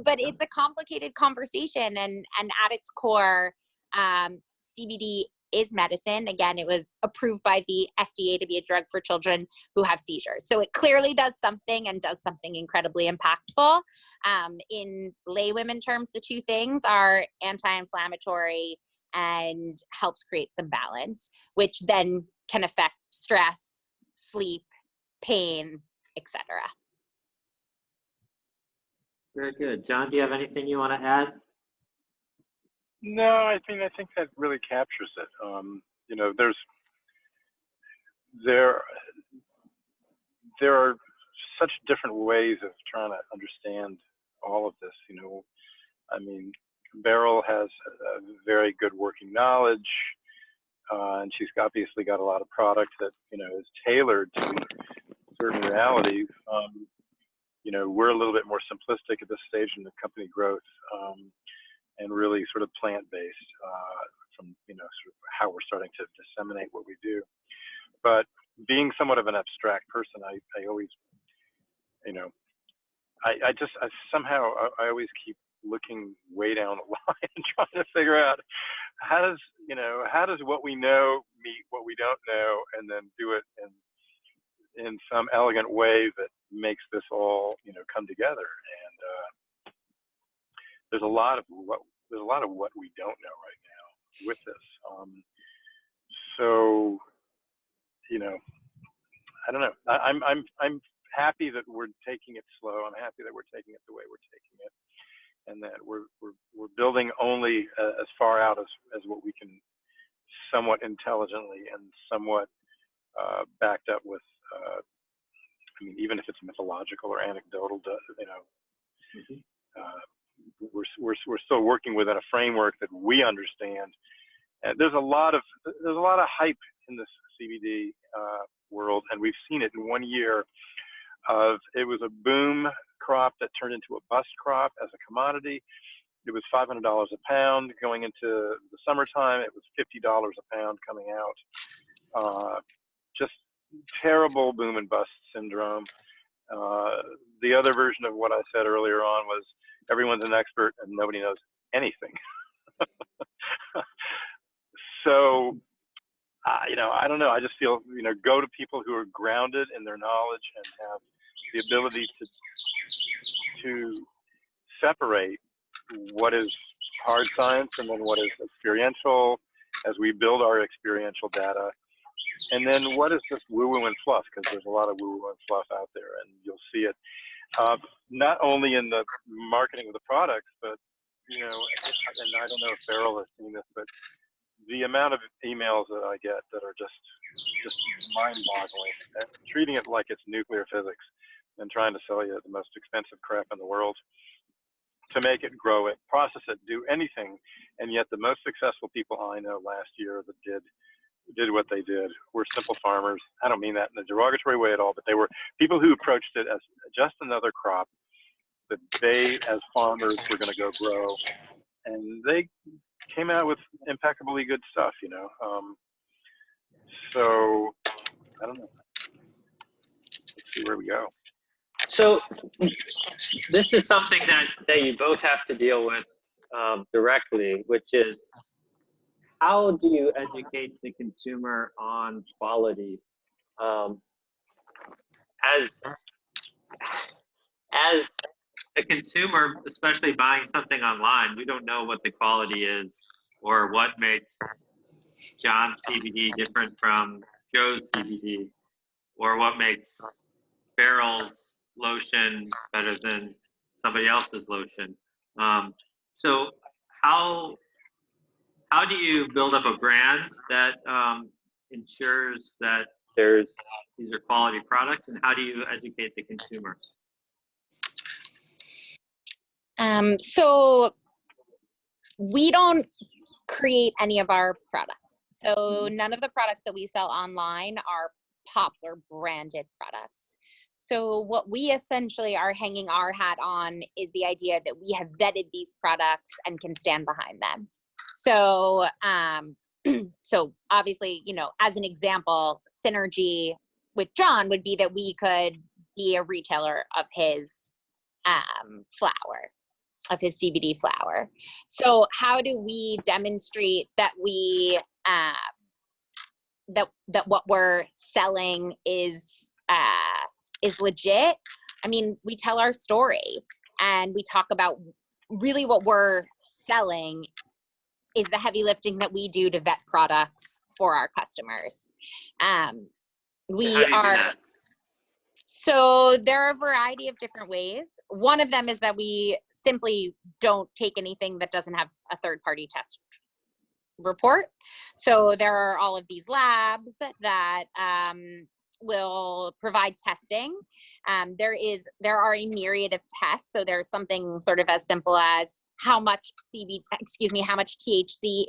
but it's a complicated conversation, and at its core, CBD is medicine. Again, it was approved by the FDA to be a drug for children who have seizures. So it clearly does something, and does something incredibly impactful. In laywomen terms, the two things are anti-inflammatory and helps create some balance, which then can affect stress, sleep, pain, etc. Very good. John, do you have anything you want to add? No, I think that really captures it. There are such different ways of trying to understand all of this. Beryl has a very good working knowledge, and she's obviously got a lot of product that is tailored to certain realities. You know, we're a little bit more simplistic at this stage in the company growth, and really sort of plant-based from, you know, sort of how we're starting to disseminate what we do. But being somewhat of an abstract person, I always, you know, I somehow always keep looking way down the line and trying to figure out how does what we know meet what we don't know, and then do it in some elegant way that makes this all, you know, come together. And there's a lot of what we don't know right now with this. So, you know, I don't know. I'm happy that we're taking it slow. I'm happy that we're taking it the way we're taking it, and that we're building only as far out as what we can, somewhat intelligently and somewhat backed up with. I mean, even if it's mythological or anecdotal, you know, we're still working within a framework that we understand. And there's a lot of hype in this CBD world, and we've seen it in 1 year. It was a boom crop that turned into a bust crop as a commodity. It was $500 a pound going into the summertime. It was $50 a pound coming out. Just terrible boom and bust syndrome. The other version of what I said earlier on was everyone's an expert and nobody knows anything. So, you know, I don't know. I just feel, you know, go to people who are grounded in their knowledge and have the ability to separate what is hard science and then what is experiential as we build our experiential data. And then what is just woo-woo and fluff, because there's a lot of woo-woo and fluff out there, and you'll see it not only in the marketing of the products, but, you know, and I don't know if Beryl has seen this, but the amount of emails that I get that are just mind-boggling, treating it like it's nuclear physics and trying to sell you the most expensive crap in the world to make it, grow it, process it, do anything. And yet the most successful people I know last year that did what they did were simple farmers. I don't mean that in a derogatory way at all, but they were people who approached it as just another crop that they, as farmers, were going to go grow. And they came out with impeccably good stuff, you know. So, I don't know. Let's see where we go. So this is something that you both have to deal with directly, which is, how do you educate the consumer on quality? As a consumer, especially buying something online, we don't know what the quality is or what makes John's CBD different from Joe's CBD, or what makes Beryl's lotion better than somebody else's lotion. So how do you build up a brand that ensures that these are quality products, and how do you educate the consumer? So we don't create any of our products. So none of the products that we sell online are Poplar branded products. So what we essentially are hanging our hat on is the idea that we have vetted these products and can stand behind them. So, so obviously, you know, as an example, synergy with John would be that we could be a retailer of his flower, of his CBD flower. So how do we demonstrate that we that what we're selling is legit? I mean, we tell our story and we talk about really what we're selling is the heavy lifting that we do to vet products for our customers. So there are a variety of different ways. One of them is that we simply don't take anything that doesn't have a third-party test report. So there are all of these labs that will provide testing. There are a myriad of tests. So there's something sort of as simple as how much THC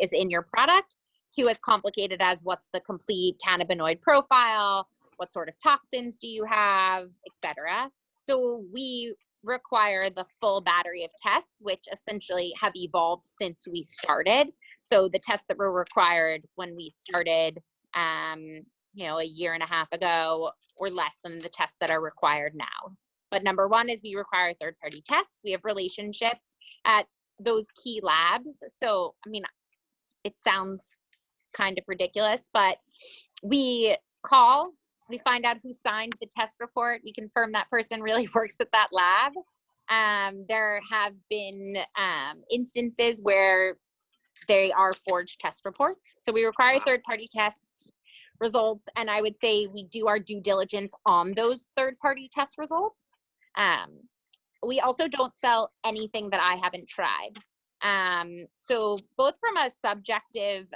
is in your product, to as complicated as what's the complete cannabinoid profile, what sort of toxins do you have, etc. So we require the full battery of tests, which essentially have evolved since we started. So the tests that were required when we started, you know, a year and a half ago, or less than the tests that are required now. But number one is we require third-party tests. We have relationships at those key labs. So, I mean, it sounds kind of ridiculous, but we call, we find out who signed the test report. We confirm that person really works at that lab. There have been instances where they are forged test reports. So we require third-party tests results, and I would say we do our due diligence on those third-party test results. We also don't sell anything that I haven't tried. So both from a subjective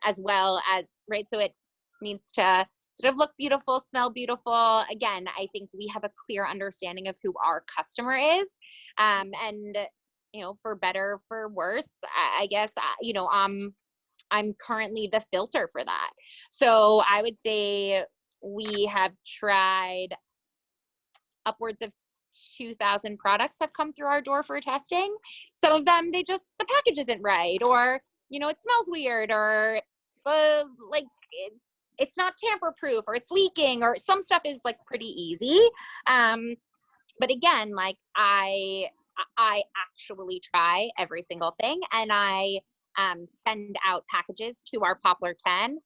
as well as, right, so it needs to sort of look beautiful, smell beautiful. Again, I think we have a clear understanding of who our customer is. And, you know, for better, for worse, I guess, you know, I'm currently the filter for that. So I would say we have tried upwards of 2,000 products have come through our door for testing. Some of them, they just, the package isn't right, or, you know, it smells weird, or like it's not tamper proof, or it's leaking, or some stuff is like pretty easy. But again, like I actually try every single thing, and I send out packages to our Poplar 10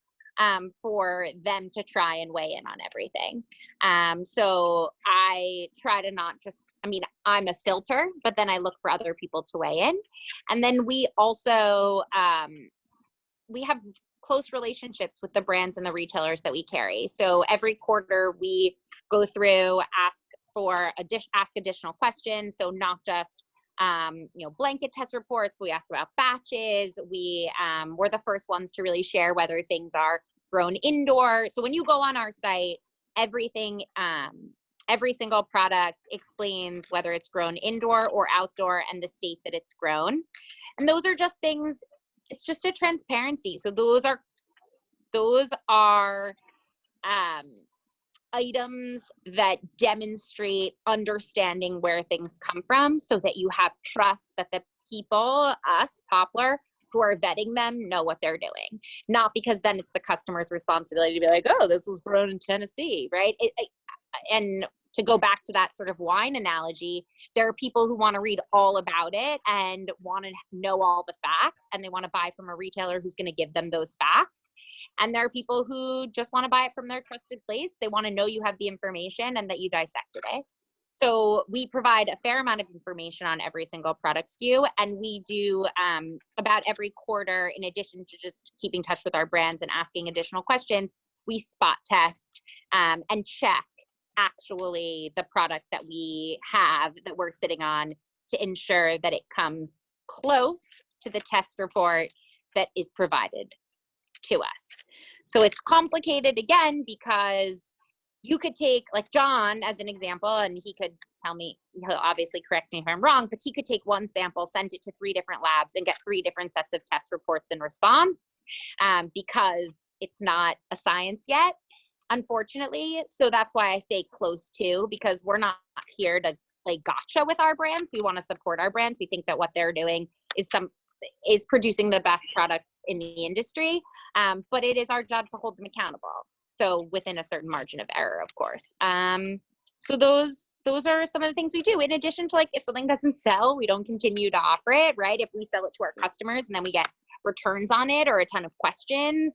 for them to try and weigh in on everything. So I try to not just, I mean, I'm a filter, but then I look for other people to weigh in. And then we also, we have close relationships with the brands and the retailers that we carry. So every quarter we go through, ask additional questions. So not just you know, blanket test reports, but we ask about batches. We're the first ones to really share whether things are grown indoor. So when you go on our site, everything, every single product explains whether it's grown indoor or outdoor and the state that it's grown. And those are just things, it's just a transparency. So those are items that demonstrate understanding where things come from, so that you have trust that the people, us, Poplar, who are vetting them know what they're doing. Not because then it's the customer's responsibility to be like, oh, this was grown in Tennessee, right? And to go back to that sort of wine analogy, there are people who want to read all about it and want to know all the facts, and they want to buy from a retailer who's going to give them those facts. And there are people who just want to buy it from their trusted place. They want to know you have the information and that you dissected it. So we provide a fair amount of information on every single product SKU, and we do about every quarter, in addition to just keeping in touch with our brands and asking additional questions, we spot test and check actually the product that we have, that we're sitting on, to ensure that it comes close to the test report that is provided to us. So it's complicated, again, because you could take, like John as an example, and he could tell me, he'll obviously correct me if I'm wrong, but he could take one sample, send it to 3 different labs, and get 3 different sets of test reports in response, because it's not a science yet, unfortunately. So that's why I say close to, because we're not here to play gotcha with our brands. We want to support our brands. We think that what they're doing is producing the best products in the industry, but it is our job to hold them accountable. So within a certain margin of error, of course. So those are some of the things we do. In addition to, like, if something doesn't sell, we don't continue to offer it, right? If we sell it to our customers and then we get returns on it or a ton of questions,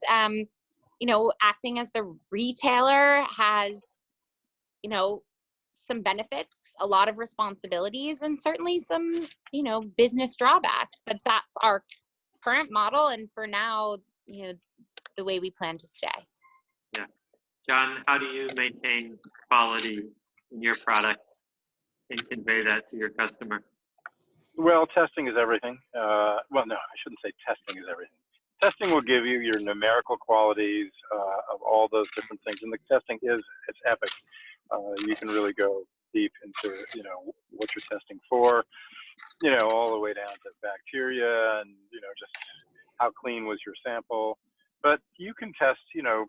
you know, acting as the retailer has, you know, some benefits, a lot of responsibilities, and certainly some, you know, business drawbacks. But that's our current model, and for now, you know, the way we plan to stay. Yeah. John, how do you maintain quality in your product and convey that to your customer? Well, testing is everything. Well, no, I shouldn't say testing is everything. Testing will give you your numerical qualities of all those different things, and the testing it's epic. You can really go deep into, you know, what you're testing for, you know, all the way down to bacteria and, you know, just how clean was your sample. But you can test, you know,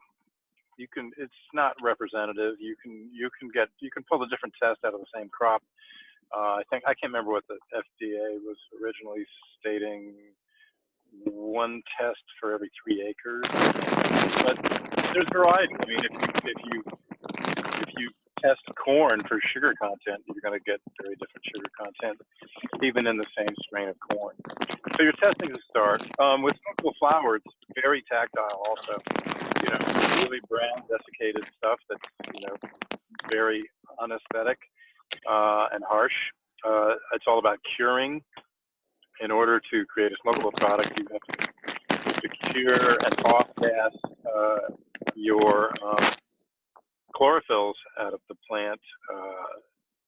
it's not representative. You can pull the different tests out of the same crop. I can't remember what the FDA was originally stating, one test for every 3 acres, but there's variety. I mean, if you test corn for sugar content, you're going to get very different sugar content, even in the same strain of corn. So your testing is a start. With smokable flower, it's very tactile also. Really brown, desiccated stuff that's, very unaesthetic and harsh. It's all about curing. In order to create a smokable product, you have to cure and off-gas your chlorophylls out of the plant,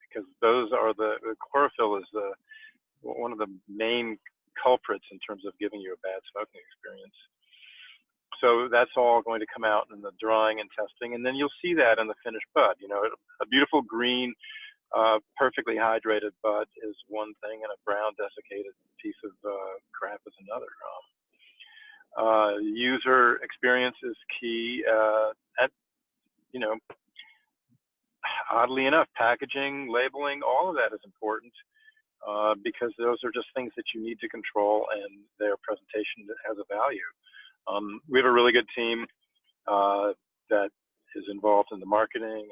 because those are the chlorophyll is one of the main culprits in terms of giving you a bad smoking experience. So that's all going to come out in the drying and testing, and then you'll see that in the finished bud. A beautiful green, perfectly hydrated bud is one thing, and a brown desiccated piece of crap is another. User experience is key. Oddly enough, packaging, labeling, all of that is important, because those are just things that you need to control, and their presentation has a value. We have a really good team that is involved in the marketing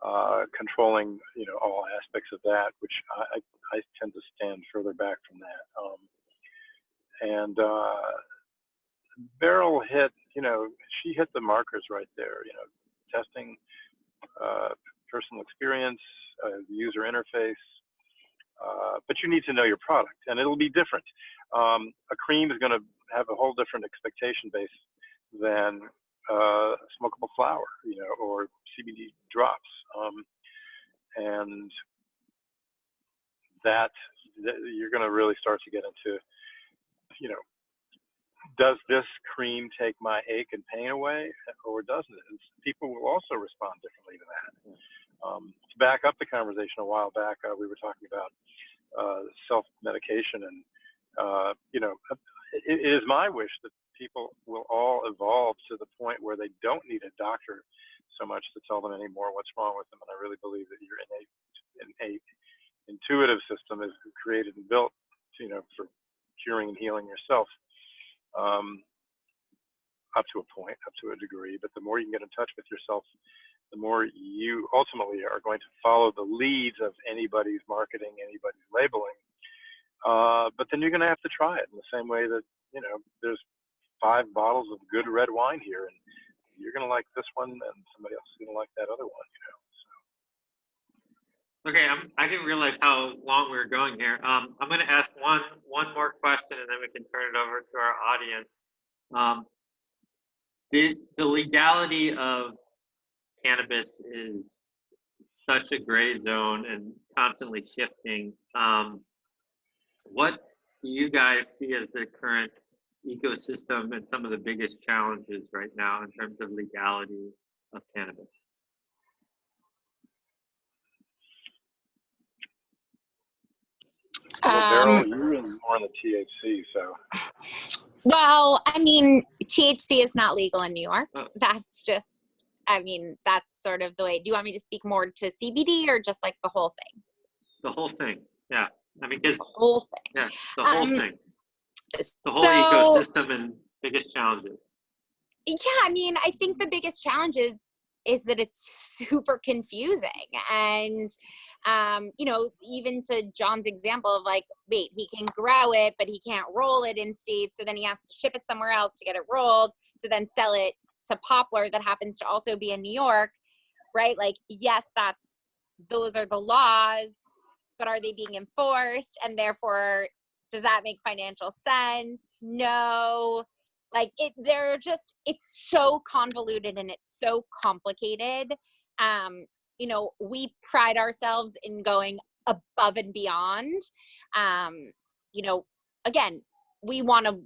and controlling, all aspects of that, which I tend to stand further back from that. Beryl hit, she hit the markers right there. Testing, personal experience, user interface, but you need to know your product, and it'll be different. A cream is going to have a whole different expectation base than smokable flower, or CBD drops, and that you're going to really start to get into, does this cream take my ache and pain away, or doesn't it? And people will also respond differently to that. To back up the conversation, a while back, we were talking about self-medication, and it is my wish that people will all evolve to the point where they don't need a doctor so much to tell them anymore what's wrong with them. And I really believe that your innate intuitive system is created and built, for curing and healing yourself, up to a point, up to a degree. But the more you can get in touch with yourself, the more you ultimately are going to follow the leads of anybody's marketing, anybody's labeling. But then you're going to have to try it in the same way that, there's 5 bottles of good red wine here, and you're going to like this one, and somebody else is going to like that other one, So. Okay, I didn't realize how long we were going here. I'm going to ask one more question, and then we can turn it over to our audience. The legality of cannabis is such a gray zone and constantly shifting. What do you guys see as the current ecosystem and some of the biggest challenges right now in terms of legality of cannabis? Beryl, you're more on the THC, so. Well, THC is not legal in New York. That's just, that's sort of the way. Do you want me to speak more to CBD or just like the whole thing? The whole thing, yeah. The whole thing. Yeah, the whole thing. The whole ecosystem and biggest challenges. Yeah, I think the biggest challenge is that it's super confusing. And, even to John's example of like, wait, he can grow it, but he can't roll it in states. So then he has to ship it somewhere else to get it rolled, to then sell it to Poplar that happens to also be in New York, right? Like, yes, those are the laws, but are they being enforced? And therefore, does that make financial sense? No. Like it's so convoluted and it's so complicated. We pride ourselves in going above and beyond. Again, we want to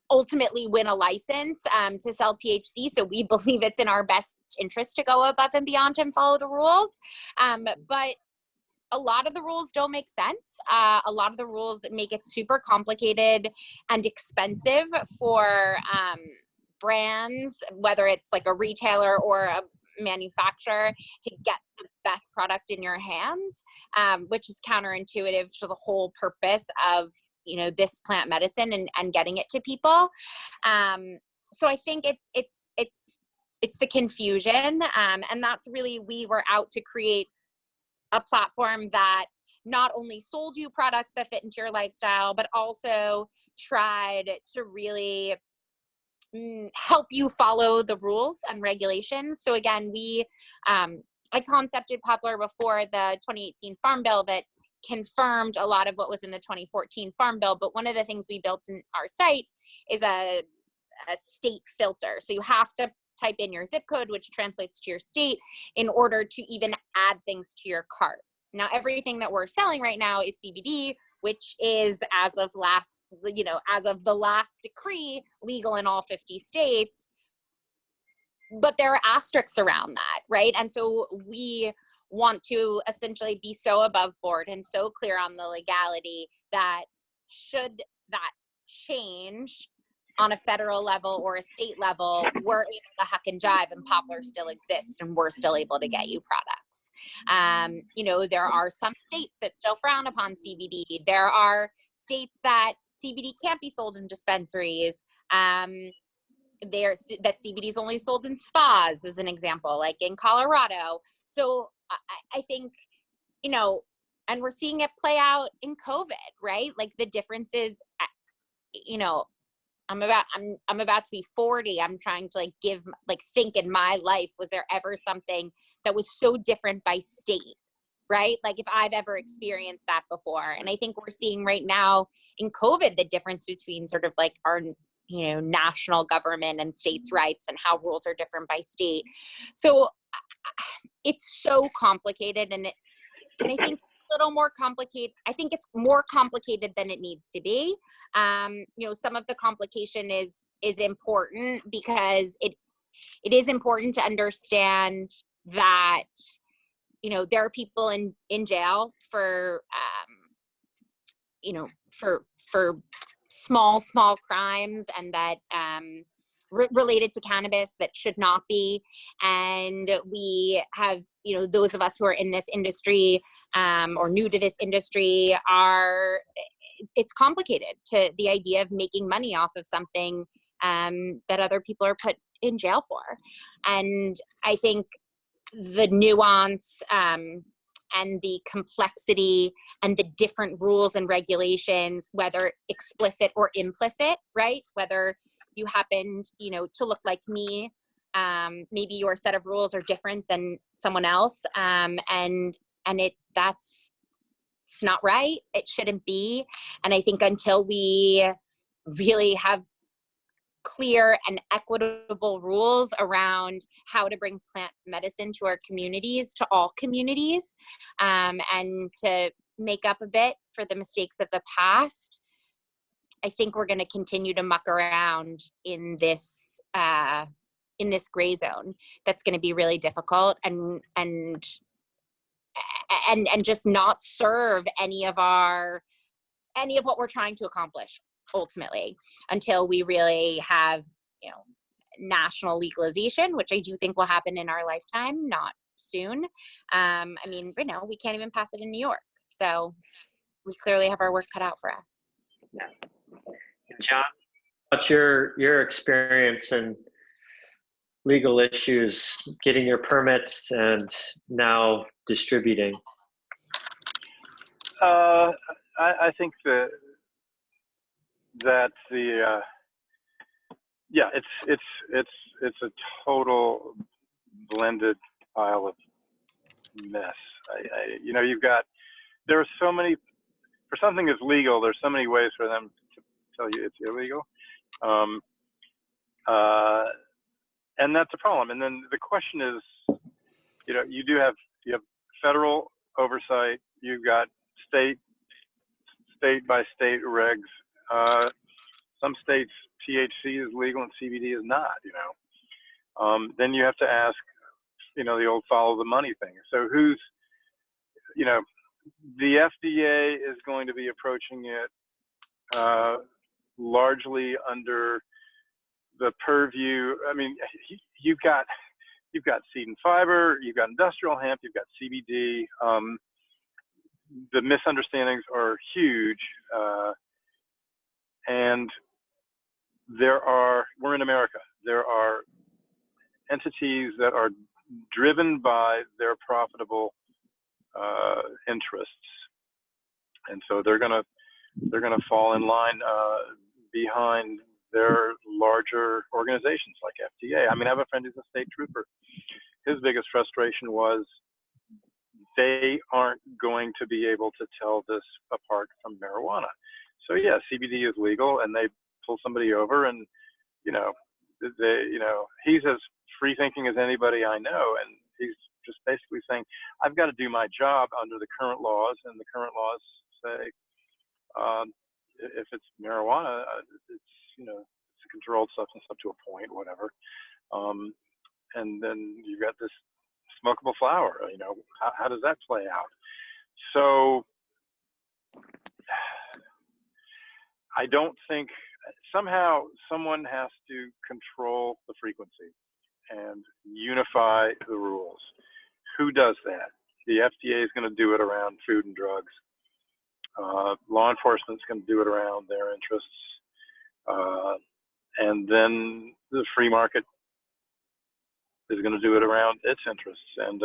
ultimately win a license to sell THC. So we believe it's in our best interest to go above and beyond and follow the rules. But a lot of the rules don't make sense. A lot of the rules make it super complicated and expensive for brands, whether it's like a retailer or a manufacturer, to get the best product in your hands, which is counterintuitive to the whole purpose of, you know, this plant medicine and getting it to people. So I think it's the confusion, and that's really, we were out to create a platform that not only sold you products that fit into your lifestyle, but also tried to really help you follow the rules and regulations. So again, I concepted Poplar before the 2018 Farm Bill that confirmed a lot of what was in the 2014 Farm Bill. But one of the things we built in our site is a state filter. So you have to type in your zip code, which translates to your state, in order to even add things to your cart. Now, everything that we're selling right now is CBD, which is, as of the last decree, legal in all 50 states. But there are asterisks around that, right? And so we want to essentially be so above board and so clear on the legality that should that change on a federal level or a state level, we're able to huck and jive, and Poplar still exists, and we're still able to get you products. There are some states that still frown upon CBD. There are states that CBD can't be sold in dispensaries. That CBD is only sold in spas, as an example, like in Colorado. So I think, and we're seeing it play out in COVID, right? Like the difference is, I'm about to be 40. I'm trying to think in my life, was there ever something that was so different by state, right? Like if I've ever experienced that before. And I think we're seeing right now in COVID, the difference between sort of like our, national government and states' rights and how rules are different by state. So it's so complicated, and I think a little more complicated. I think it's more complicated than it needs to be. Some of the complication is important because it is important to understand that, there are people in jail for, for small crimes, and that related to cannabis that should not be. And we have, those of us who are in this industry or new to this industry, it's complicated to the idea of making money off of something that other people are put in jail for. And I think the nuance and the complexity and the different rules and regulations, whether explicit or implicit, right? Whether you happened, to look like me, maybe your set of rules are different than someone else, and it's not right. It shouldn't be. And I think until we really have clear and equitable rules around how to bring plant medicine to our communities, to all communities, and to make up a bit for the mistakes of the past, I think we're going to continue to muck around in this gray zone. That's going to be really difficult and just not serve any of what we're trying to accomplish ultimately, until we really have, national legalization, which I do think will happen in our lifetime, not soon. We can't even pass it in New York. So we clearly have our work cut out for us. Yeah. John, what's your experience in legal issues, getting your permits and now distributing? I think it's a total blended pile of mess. There are so many, for something that's legal, there's so many ways for them to tell you it's illegal. And that's a problem. And then the question is, you have federal oversight, you've got state by state regs. Some states THC is legal and CBD is not, then you have to ask, the old follow the money thing. So who's, the FDA is going to be approaching it largely under the purview. I mean, you've got seed and fiber, you've got industrial hemp, you've got CBD. The misunderstandings are huge, and we're in America. There are entities that are driven by their profitable interests, and so they're gonna fall in line behind their larger organizations like FDA. I mean, I have a friend who's a state trooper. His biggest frustration was they aren't going to be able to tell this apart from marijuana. So yeah, CBD is legal, and they pull somebody over, and he's as free thinking as anybody I know, and he's just basically saying, I've got to do my job under the current laws, and the current laws say if it's marijuana, it's a controlled substance up to a point, whatever. And then you've got this smokable flower. How does that play out? So I don't think somehow someone has to control the frequency and unify the rules. Who does that? The FDA is going to do it around food and drugs. Law enforcement's going to do it around their interests, and then the free market is going to do it around its interests. And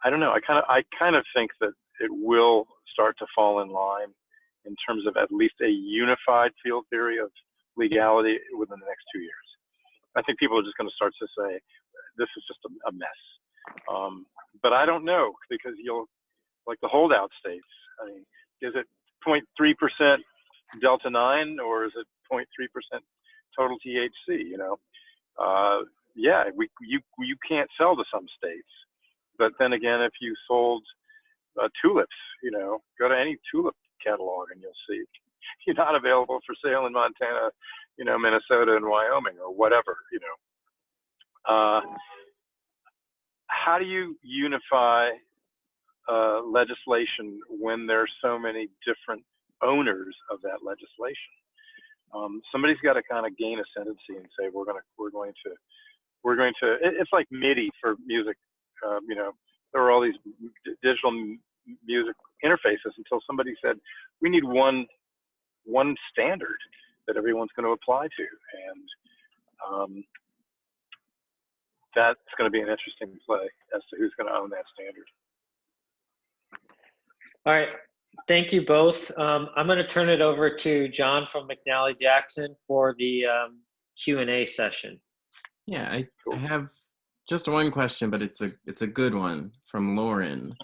I don't know. I kind of think that it will start to fall in line in terms of at least a unified field theory of legality within the next 2 years. I think people are just going to start to say, this is just a mess. But I don't know, because like the holdout states, I mean, is it 0.3% Delta 9, or is it 0.3% total THC? Yeah, you can't sell to some states. But then again, if you sold tulips, go to any tulip catalog and you'll see you're not available for sale in Montana, Minnesota and Wyoming or whatever, How do you unify legislation when there's so many different owners of that legislation? Somebody's got to kind of gain ascendancy and say, we're going to. It's like MIDI for music. There were all these digital music interfaces until somebody said, we need one standard that everyone's going to apply to, and that's going to be an interesting play as to who's going to own that standard. All right. Thank you both. I'm going to turn it over to John from McNally Jackson for the Q&A session. Yeah, I have just one question, but it's a good one from Lauren.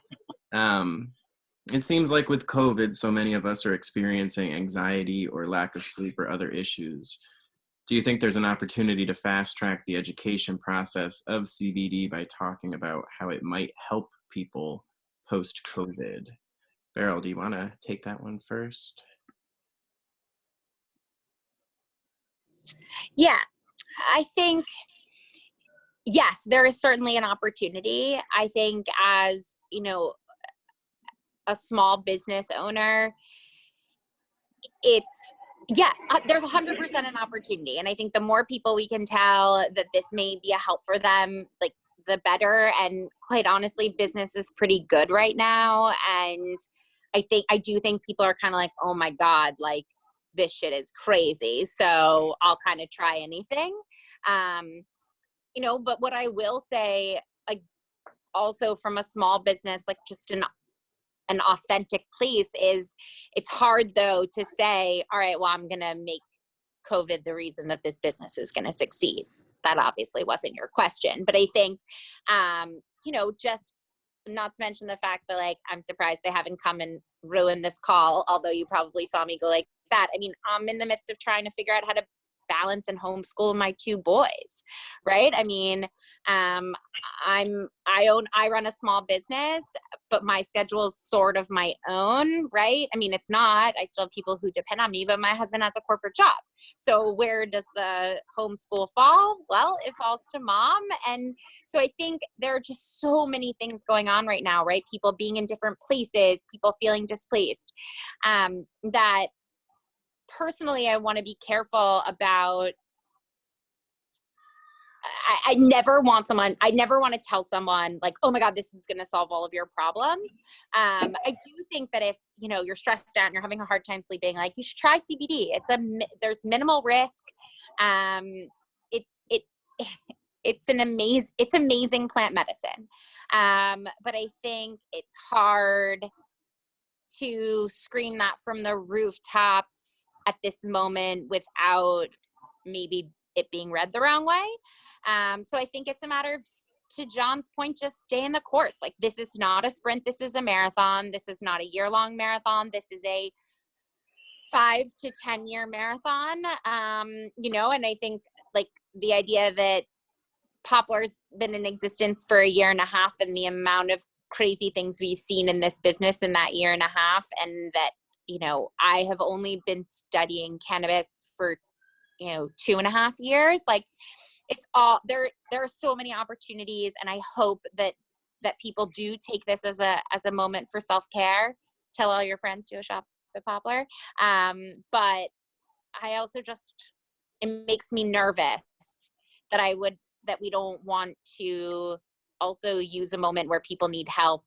It seems like with COVID, so many of us are experiencing anxiety or lack of sleep or other issues. Do you think there's an opportunity to fast track the education process of CBD by talking about how it might help people post-COVID? Beryl, do you want to take that one first? Yeah, I think, yes, there is certainly an opportunity. I think as, a small business owner, there's 100% an opportunity. And I think the more people we can tell that this may be a help for them, like, the better. And quite honestly, business is pretty good right now. And I do think people are kind of like, oh my God, like, this shit is crazy. So I'll kind of try anything. But what I will say, like, also from a small business, like just an authentic place, is it's hard though to say, all right, well, I'm going to make COVID the reason that this business is going to succeed. That obviously wasn't your question, but I think, just not to mention the fact that, like, I'm surprised they haven't come and ruined this call, although you probably saw me go like that. I mean, I'm in the midst of trying to figure out how to balance and homeschool my 2 boys, right? I mean, I run a small business, but my schedule is sort of my own, right? I mean, it's not, I still have people who depend on me, but my husband has a corporate job. So where does the homeschool fall? Well, it falls to mom. And so I think there are just so many things going on right now, right? People being in different places, people feeling displaced, that personally, I want to be careful about I never want to tell someone like, oh my God, this is going to solve all of your problems. I do think that if, you know, you're stressed out and you're having a hard time sleeping, like you should try CBD. There's minimal risk. It's amazing plant medicine. But I think it's hard to scream that from the rooftops at this moment without maybe it being read the wrong way. So I think it's a matter of, to John's point, just stay in the course. Like, this is not a sprint. This is a marathon. This is not a year-long marathon. This is a 5 to 10 year marathon. You know, and I think like the idea that Poplar's been in existence for a year and a half, and the amount of crazy things we've seen in this business in that year and a half, and that, you know, I have only been studying cannabis for, you know, 2.5 years. Like, it's all there are so many opportunities, and I hope that people do take this as a moment for self-care. Tell all your friends to go shop at Poplar. But I also just, it makes me nervous that we don't want to also use a moment where people need help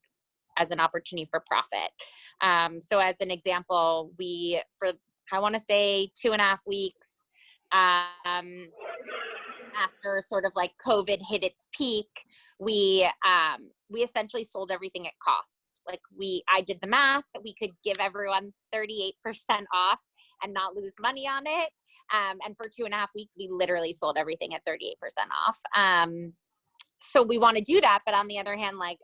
as an opportunity for profit. So as an example, I want to say 2.5 weeks, after sort of like COVID hit its peak, we essentially sold everything at cost. Like, I did the math, we could give everyone 38% off and not lose money on it. And for 2.5 weeks, we literally sold everything at 38% off. So we want to do that. But on the other hand, like,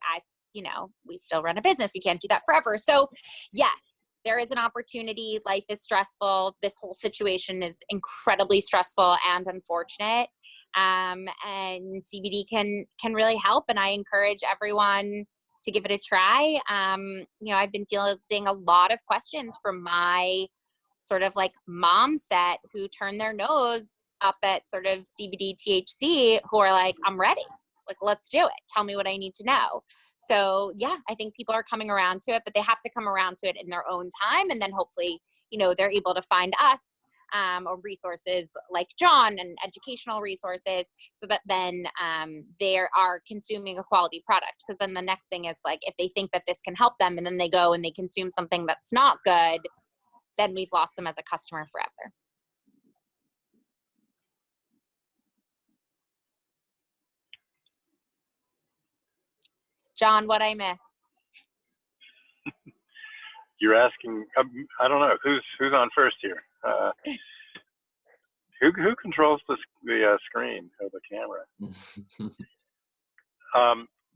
we still run a business. We can't do that forever. So yes, there is an opportunity. Life is stressful. This whole situation is incredibly stressful and unfortunate. And CBD can really help. And I encourage everyone to give it a try. You know, I've been fielding a lot of questions from my sort of like mom set who turn their nose up at sort of CBD THC, who are like, I'm ready. Like, let's do it. Tell me what I need to know. So yeah, I think people are coming around to it, but they have to come around to it in their own time. And then hopefully, you know, they're able to find us, or resources like John and educational resources, so that then they are consuming a quality product. Because then the next thing is, like, if they think that this can help them and then they go and they consume something that's not good, then we've lost them as a customer forever. John, what'd I miss? You're asking, I don't know, who's on first here? Who controls the screen of the camera?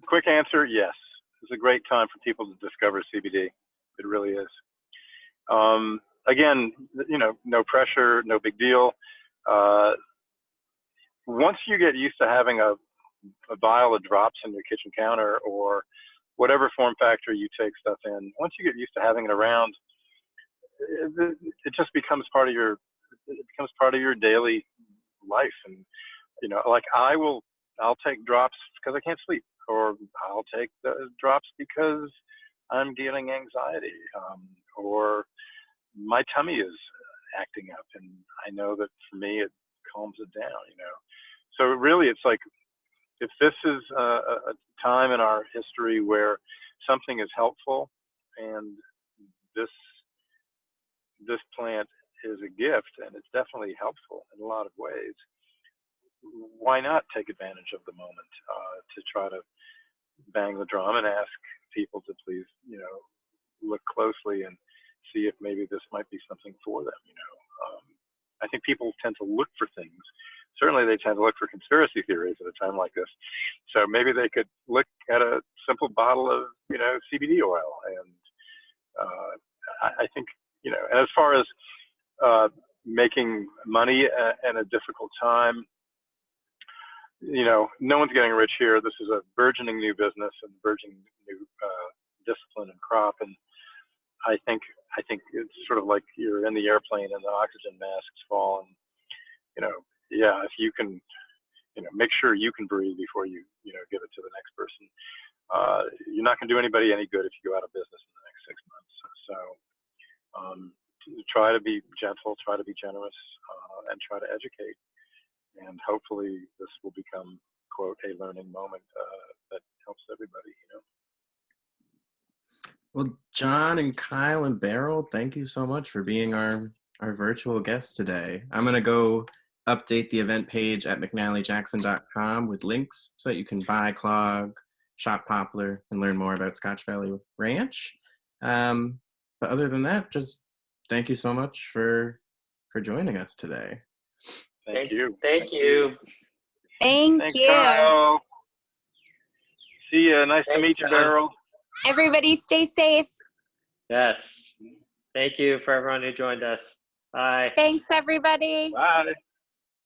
Quick answer, yes. It's a great time for people to discover CBD. It really is. Again, you know, no pressure, no big deal. Once you get used to having a vial of drops in your kitchen counter, or whatever form factor you take stuff in, once you get used to having it around, it just becomes part of your daily life. And, you know, like, I'll take drops because I can't sleep, or I'll take the drops because I'm dealing anxiety, or my tummy is acting up, and I know that for me it calms it down, you know. So really, it's like, if this is a time in our history where something is helpful, and this plant is a gift, and it's definitely helpful in a lot of ways, why not take advantage of the moment to try to bang the drum and ask people to please, you know, look closely and see if maybe this might be something for them, you know. I think people tend to look for things. Certainly they tend to look for conspiracy theories at a time like this. So maybe they could look at a simple bottle of, you know, CBD oil. And I think, you know, and as far as making money in a difficult time, you know, no one's getting rich here. This is a burgeoning new business and burgeoning new discipline and crop. And I think it's sort of like you're in the airplane and the oxygen masks fall, and, you know, yeah, if you can, you know, make sure you can breathe before you know, give it to the next person. You're not going to do anybody any good if you go out of business in the next 6 months. So try to be gentle, try to be generous, and try to educate. And hopefully this will become, quote, a learning moment that helps everybody, you know. Well, John and Kyle and Beryl, thank you so much for being our virtual guests today. I'm going to go update the event page at McNallyJackson.com with links so that you can buy CLOG, shop Poplar, and learn more about Scotch Valley Ranch. But other than that, just thank you so much for joining us today. Thank you. Thank you. Thanks, Kyle. See ya. Nice to meet you, John. Beryl. Everybody stay safe. Yes. Thank you for everyone who joined us. Bye. Thanks, everybody. Bye.